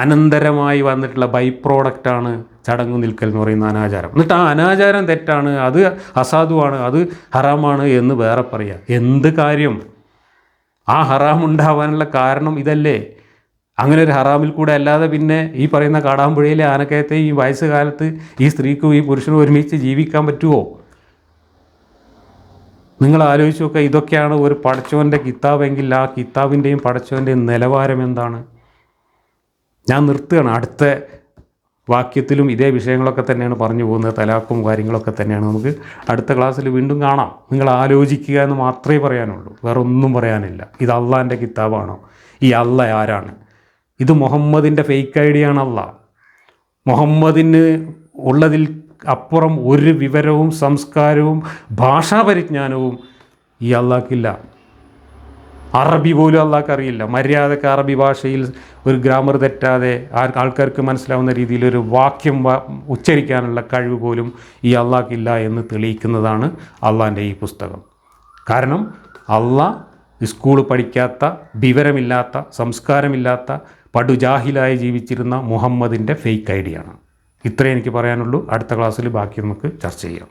അനന്തരമായി വന്നിട്ടുള്ള ബൈ പ്രോഡക്റ്റാണ് ചടങ്ങു നിൽക്കൽ എന്ന് പറയുന്ന അനാചാരം. എന്നിട്ട് ആ അനാചാരം തെറ്റാണ്, അത് അസാധുവാണ്, അത് ഹറാമാണ് എന്ന് വേറെ പറയുക. എന്ത് കാര്യം? ആ ഹറാം ഉണ്ടാവാനുള്ള കാരണം ഇതല്ലേ? അങ്ങനെ ഒരു ഹറാമിൽ കൂടെ അല്ലാതെ പിന്നെ ഈ പറയുന്ന കാടാമ്പുഴയിലെ ആനക്കയത്തെ ഈ വയസ്സുകാലത്ത് ഈ സ്ത്രീക്കും ഈ പുരുഷനും ഒരുമിച്ച് ജീവിക്കാൻ പറ്റുമോ? നിങ്ങൾ ആലോചിച്ച് നോക്കുക. ഇതൊക്കെയാണ് ഒരു പടച്ചവൻ്റെ കിതാബെങ്കിൽ ആ കിതാബിൻ്റെയും പടച്ചവൻ്റെയും നിലവാരം എന്താണ്? ഞാൻ നിർത്തുകയാണ്. അടുത്ത വാക്യത്തിലും ഇതേ വിഷയങ്ങളൊക്കെ തന്നെയാണ് പറഞ്ഞു പോകുന്നത്. തലാഖും കാര്യങ്ങളൊക്കെ തന്നെയാണ്. നമുക്ക് അടുത്ത ക്ലാസ്സിൽ വീണ്ടും കാണാം. നിങ്ങൾ ആലോചിക്കുക എന്ന് മാത്രമേ പറയാനുള്ളൂ, വേറെ ഒന്നും പറയാനില്ല. ഇത് അള്ളാൻ്റെ കിതാബാണോ? ഈ അള്ള ആരാണ്? ഇത് മുഹമ്മദിൻ്റെ ഫേക്ക് ഐഡിയാണ് അല്ല. മുഹമ്മദിന് ഉള്ളതിൽ അപ്പുറം ഒരു വിവരവും സംസ്കാരവും ഭാഷാപരിജ്ഞാനവും ഈ അള്ളാഹ്ക്കില്ല. അറബി പോലും അള്ളാഹ്ക്ക് അറിയില്ല. മര്യാദക്ക് അറബി ഭാഷയിൽ ഒരു ഗ്രാമർ തെറ്റാതെ ആൾക്കാർക്ക് മനസ്സിലാവുന്ന രീതിയിലൊരു വാക്യം ഉച്ചരിക്കാനുള്ള കഴിവ് പോലും ഈ അള്ളാഹ്ക്കില്ല എന്ന് തെളിയിക്കുന്നതാണ് അള്ളാഹിൻ്റെ ഈ പുസ്തകം. കാരണം അള്ളാഹ് സ്കൂൾ പഠിക്കാത്ത, വിവരമില്ലാത്ത, സംസ്കാരമില്ലാത്ത, പടുജാഹിലായി ജീവിച്ചിരുന്ന മുഹമ്മദിൻ്റെ ഫേക്ക് ഐഡിയാണ്. ഇത്രയേ എനിക്ക് പറയാനുള്ളൂ. അടുത്ത ക്ലാസ്സിൽ ബാക്കി നമുക്ക് ചർച്ച ചെയ്യാം.